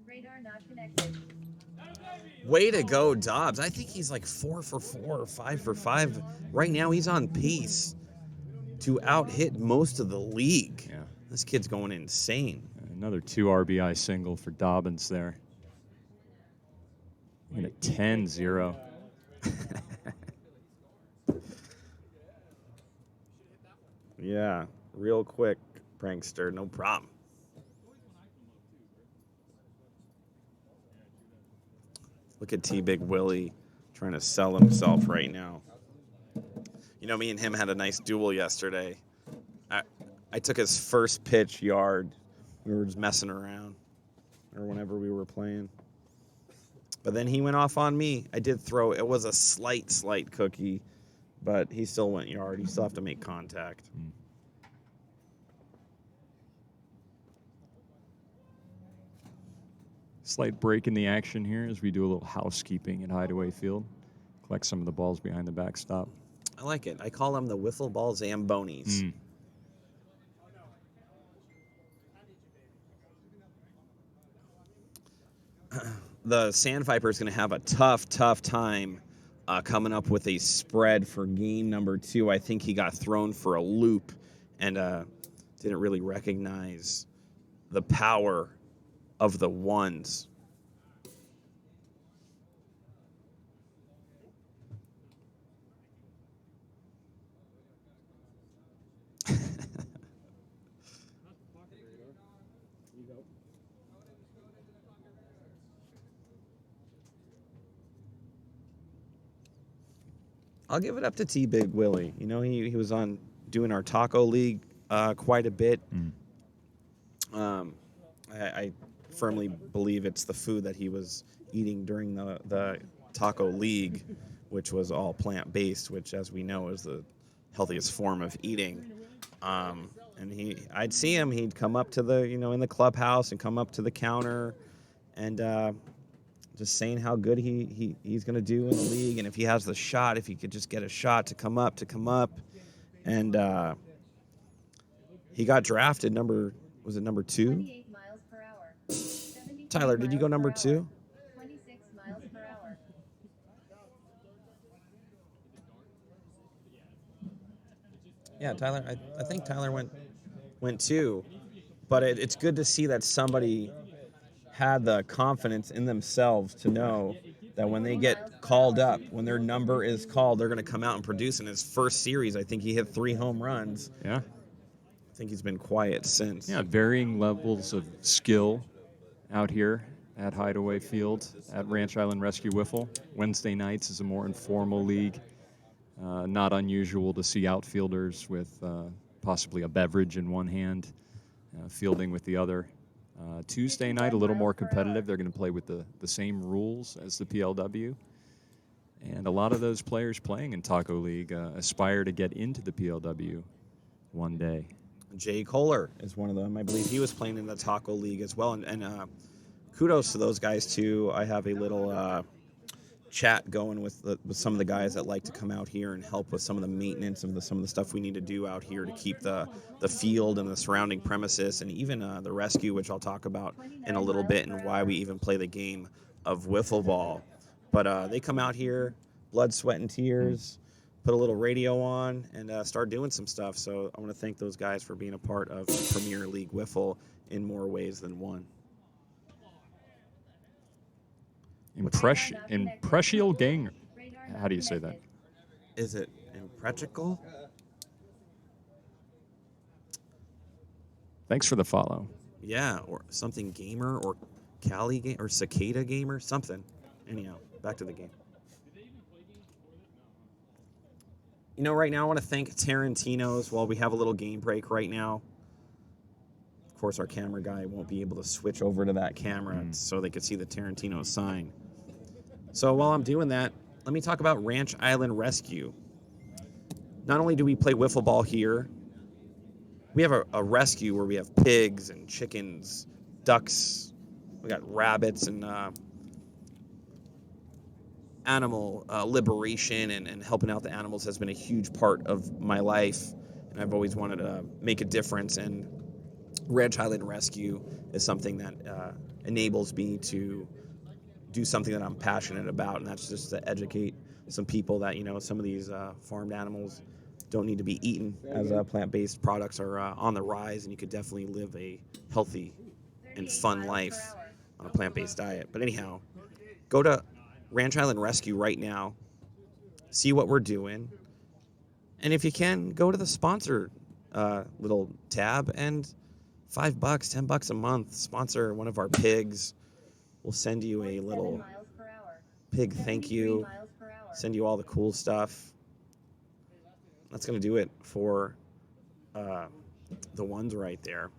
S3: Radar not connected.
S2: Way to go, Dobbs. I think he's like 4 for 4 or 5 for 5. Right now, he's on pace to out-hit most of the league.
S1: Yeah.
S2: This kid's going insane.
S1: Another 2 RBI single for Dobbins there. And a 10-0.
S2: Yeah, real quick, prankster, no problem. Look at T-Big Willie trying to sell himself right now. You know, me and him had a nice duel yesterday. I took his first pitch yard. We were just messing around, or whenever we were playing. But then he went off on me. I did throw. It was a slight cookie, but he still went yard. You still have to make contact.
S1: Slight break in the action here as we do a little housekeeping at Hideaway Field. Collect some of the balls behind the backstop.
S2: I like it. I call them the wiffle ball Zambonis. The Sandviper is going to have a tough time coming up with a spread for game number 2. I think he got thrown for a loop and didn't really recognize the power of the ones. I'll give it up to T-Big Willie. You know, he was on doing our taco league quite a bit. I firmly believe it's the food that he was eating during the taco league, which was all plant-based, which, as we know, is the healthiest form of eating. And I'd see him. He'd come up to in the clubhouse and come up to the counter and just saying how good he's going to do in the league. And if he has the shot, if he could just get a shot to come up. And he got drafted number 2?
S3: 28 miles per hour. 73
S2: Tyler, did you go
S3: miles
S2: number
S3: per
S2: 2?
S3: hour. 26 miles per hour.
S2: Yeah, Tyler. I think Tyler went 2. But it's good to see that somebody had the confidence in themselves to know that when they get called up, when their number is called, they're going to come out and produce. In his first series, I think he hit 3 home runs.
S1: Yeah.
S2: I think he's been quiet since.
S1: Yeah, varying levels of skill out here at Hideaway Field at Ranch Island Rescue Wiffle. Wednesday nights is a more informal league. Not unusual to see outfielders with possibly a beverage in one hand, fielding with the other. Tuesday night, a little more competitive. They're going to play with the same rules as the PLW. And a lot of those players playing in Taco League aspire to get into the PLW one day.
S2: Jay Kohler is one of them. I believe he was playing in the Taco League as well. And kudos to those guys, too. I have a little chat going with some of the guys that like to come out here and help with some of the maintenance of some of the stuff we need to do out here to keep the field and the surrounding premises, and even the rescue, which I'll talk about in a little bit, and why we even play the game of wiffle ball. But they come out here, blood, sweat, and tears, put a little radio on, and start doing some stuff. So I want to thank those guys for being a part of Premier League Wiffle in more ways than one.
S1: Impressional gang. How do you say that?
S2: Is it impractical?
S1: Thanks for the follow.
S2: Yeah, or something gamer, or Cali game, or cicada gamer, something. Anyhow, back to the game. You know, right now I want to thank Tarantino's while we have a little game break right now. Of course, our camera guy won't be able to switch over to that camera so they could see the Tarantino sign. So while I'm doing that, let me talk about Ranch Island Rescue. Not only do we play wiffle ball here, we have a rescue where we have pigs and chickens, ducks, we got rabbits, and animal liberation and helping out the animals has been a huge part of my life, and I've always wanted to make a difference, and Ranch Island Rescue is something that enables me to do something that I'm passionate about, and that's just to educate some people that, some of these farmed animals, don't need to be eaten, as plant-based products are on the rise, and you could definitely live a healthy and
S3: 38
S2: fun
S3: miles
S2: life
S3: per hour.
S2: on a plant-based diet. But anyhow, go to Ranch Island Rescue right now, see what we're doing, and if you can, go to the sponsor little tab, and $5, $10 a month, sponsor one of our pigs. We'll send you a
S3: 47
S2: little
S3: miles per hour.
S2: pig thank
S3: 73
S2: you,
S3: miles per hour.
S2: send you all the cool stuff. That's going to do it for the ones right there.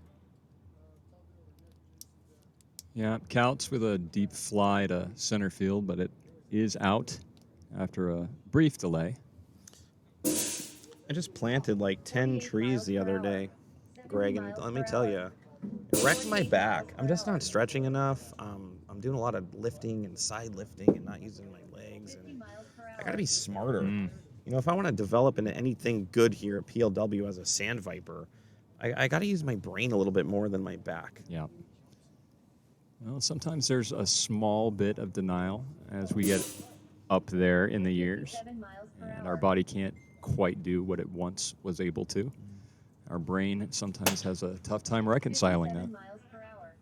S1: Yeah, Couts with a deep fly to center field, but it is out after a brief delay.
S2: I just planted like 10 trees the other day,
S3: 70
S2: Greg, and
S3: miles
S2: let me
S3: per
S2: tell
S3: hour.
S2: you, it wrecked my back. I'm just not stretching enough. I'm doing a lot of lifting and side lifting and not using my legs.
S3: 50
S2: And
S3: miles per
S2: I
S3: hour.
S2: got to be smarter.
S1: Mm.
S2: You know, if I want to develop into anything good here at PLW as a sand viper, I got to use my brain a little bit more than my back.
S1: Yeah. Well, sometimes there's a small bit of denial as we get up there in the years,
S3: 57 miles per
S1: and
S3: hour.
S1: our body can't quite do what it once was able to. Our brain sometimes has a tough time reconciling
S3: 57
S1: that.
S3: miles per hour.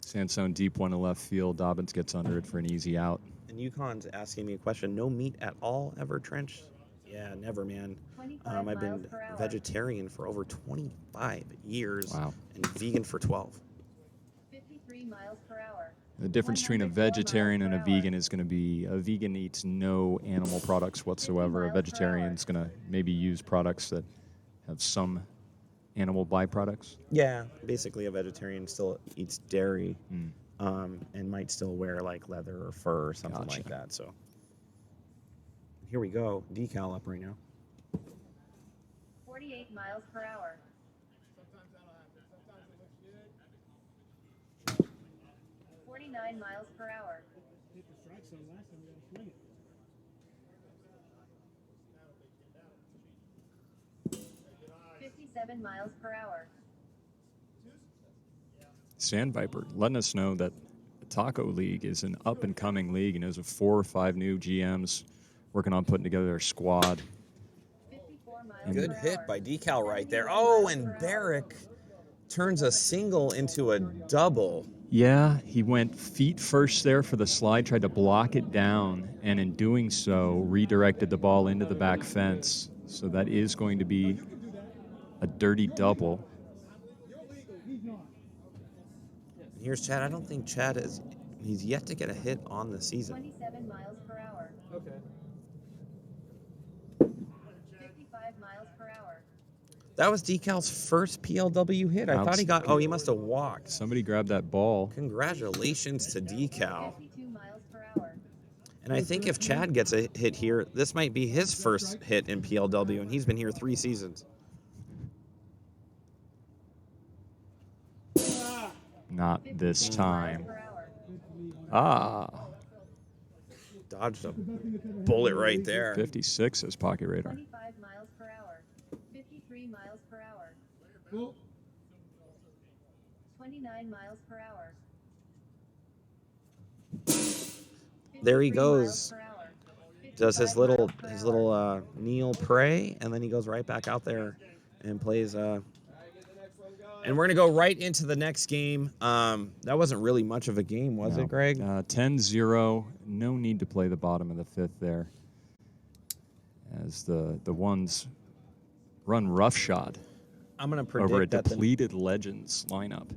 S1: Sandstone deep one to left field. Dobbins gets under it for an easy out.
S2: And Yukon's asking me a question. No meat at all ever, Trench? Yeah, never, man.
S3: 25
S2: I've been
S3: miles per hour.
S2: vegetarian for over 25 years
S1: Wow.
S2: and vegan for 12.
S3: 53 miles per hour.
S1: The difference between a
S3: 104
S1: vegetarian and a
S3: miles per hour.
S1: vegan is going to be a vegan eats no animal products whatsoever. A
S3: miles per
S1: vegetarian's going to maybe use products that have some animal byproducts.
S2: Yeah, basically a vegetarian still eats dairy
S1: Mm.
S2: and might still wear like leather or fur or something
S1: Gotcha.
S2: like that. So here we go. Decal up right now.
S3: 48 miles per hour. 49 miles per hour. 57 miles per hour.
S1: Sand Viper letting us know that the Taco League is an up-and-coming league, and there's 4 or 5 new GMs working on putting together their squad.
S3: 54 miles
S2: Good
S3: per
S2: hit
S3: hour.
S2: by Decal right there.
S3: 71
S2: Oh,
S3: miles
S2: and
S3: per hour.
S2: Barrick turns a single into a double.
S1: Yeah, he went feet first there for the slide, tried to block it down, and in doing so, redirected the ball into the back fence. So that is going to be a dirty double.
S2: Here's Chad. I don't think Chad he's yet to get a hit on the season.
S3: 27 miles per hour.
S4: Okay.
S3: 55 miles per hour.
S2: That was Decal's first PLW hit. I thought he got, he must have walked.
S1: Somebody grabbed that ball.
S2: Congratulations to Decal.
S3: 52 miles per hour.
S2: And I think if Chad gets a hit here, this might be his first hit in PLW, and he's been here 3 seasons.
S1: Not this
S3: 56
S1: time.
S3: miles per hour.
S1: Ah,
S2: Dodged a bullet right there.
S1: 56 says Pocket Radar.
S3: 25 miles per hour. 53 miles per hour.
S4: Well,
S3: 29 miles per hour.
S2: There he
S3: 53
S2: goes.
S3: miles per hour.
S2: Does his
S3: 55
S2: little
S3: miles per hour.
S2: kneel pray, and then he goes right back out there and plays. And we're gonna go right into the next game. That wasn't really much of a game, was it, Greg?
S1: 10-0. No need to play the bottom of the 5th there, as the ones run roughshod
S2: I'm gonna
S1: over a
S2: predict that
S1: depleted Legends lineup.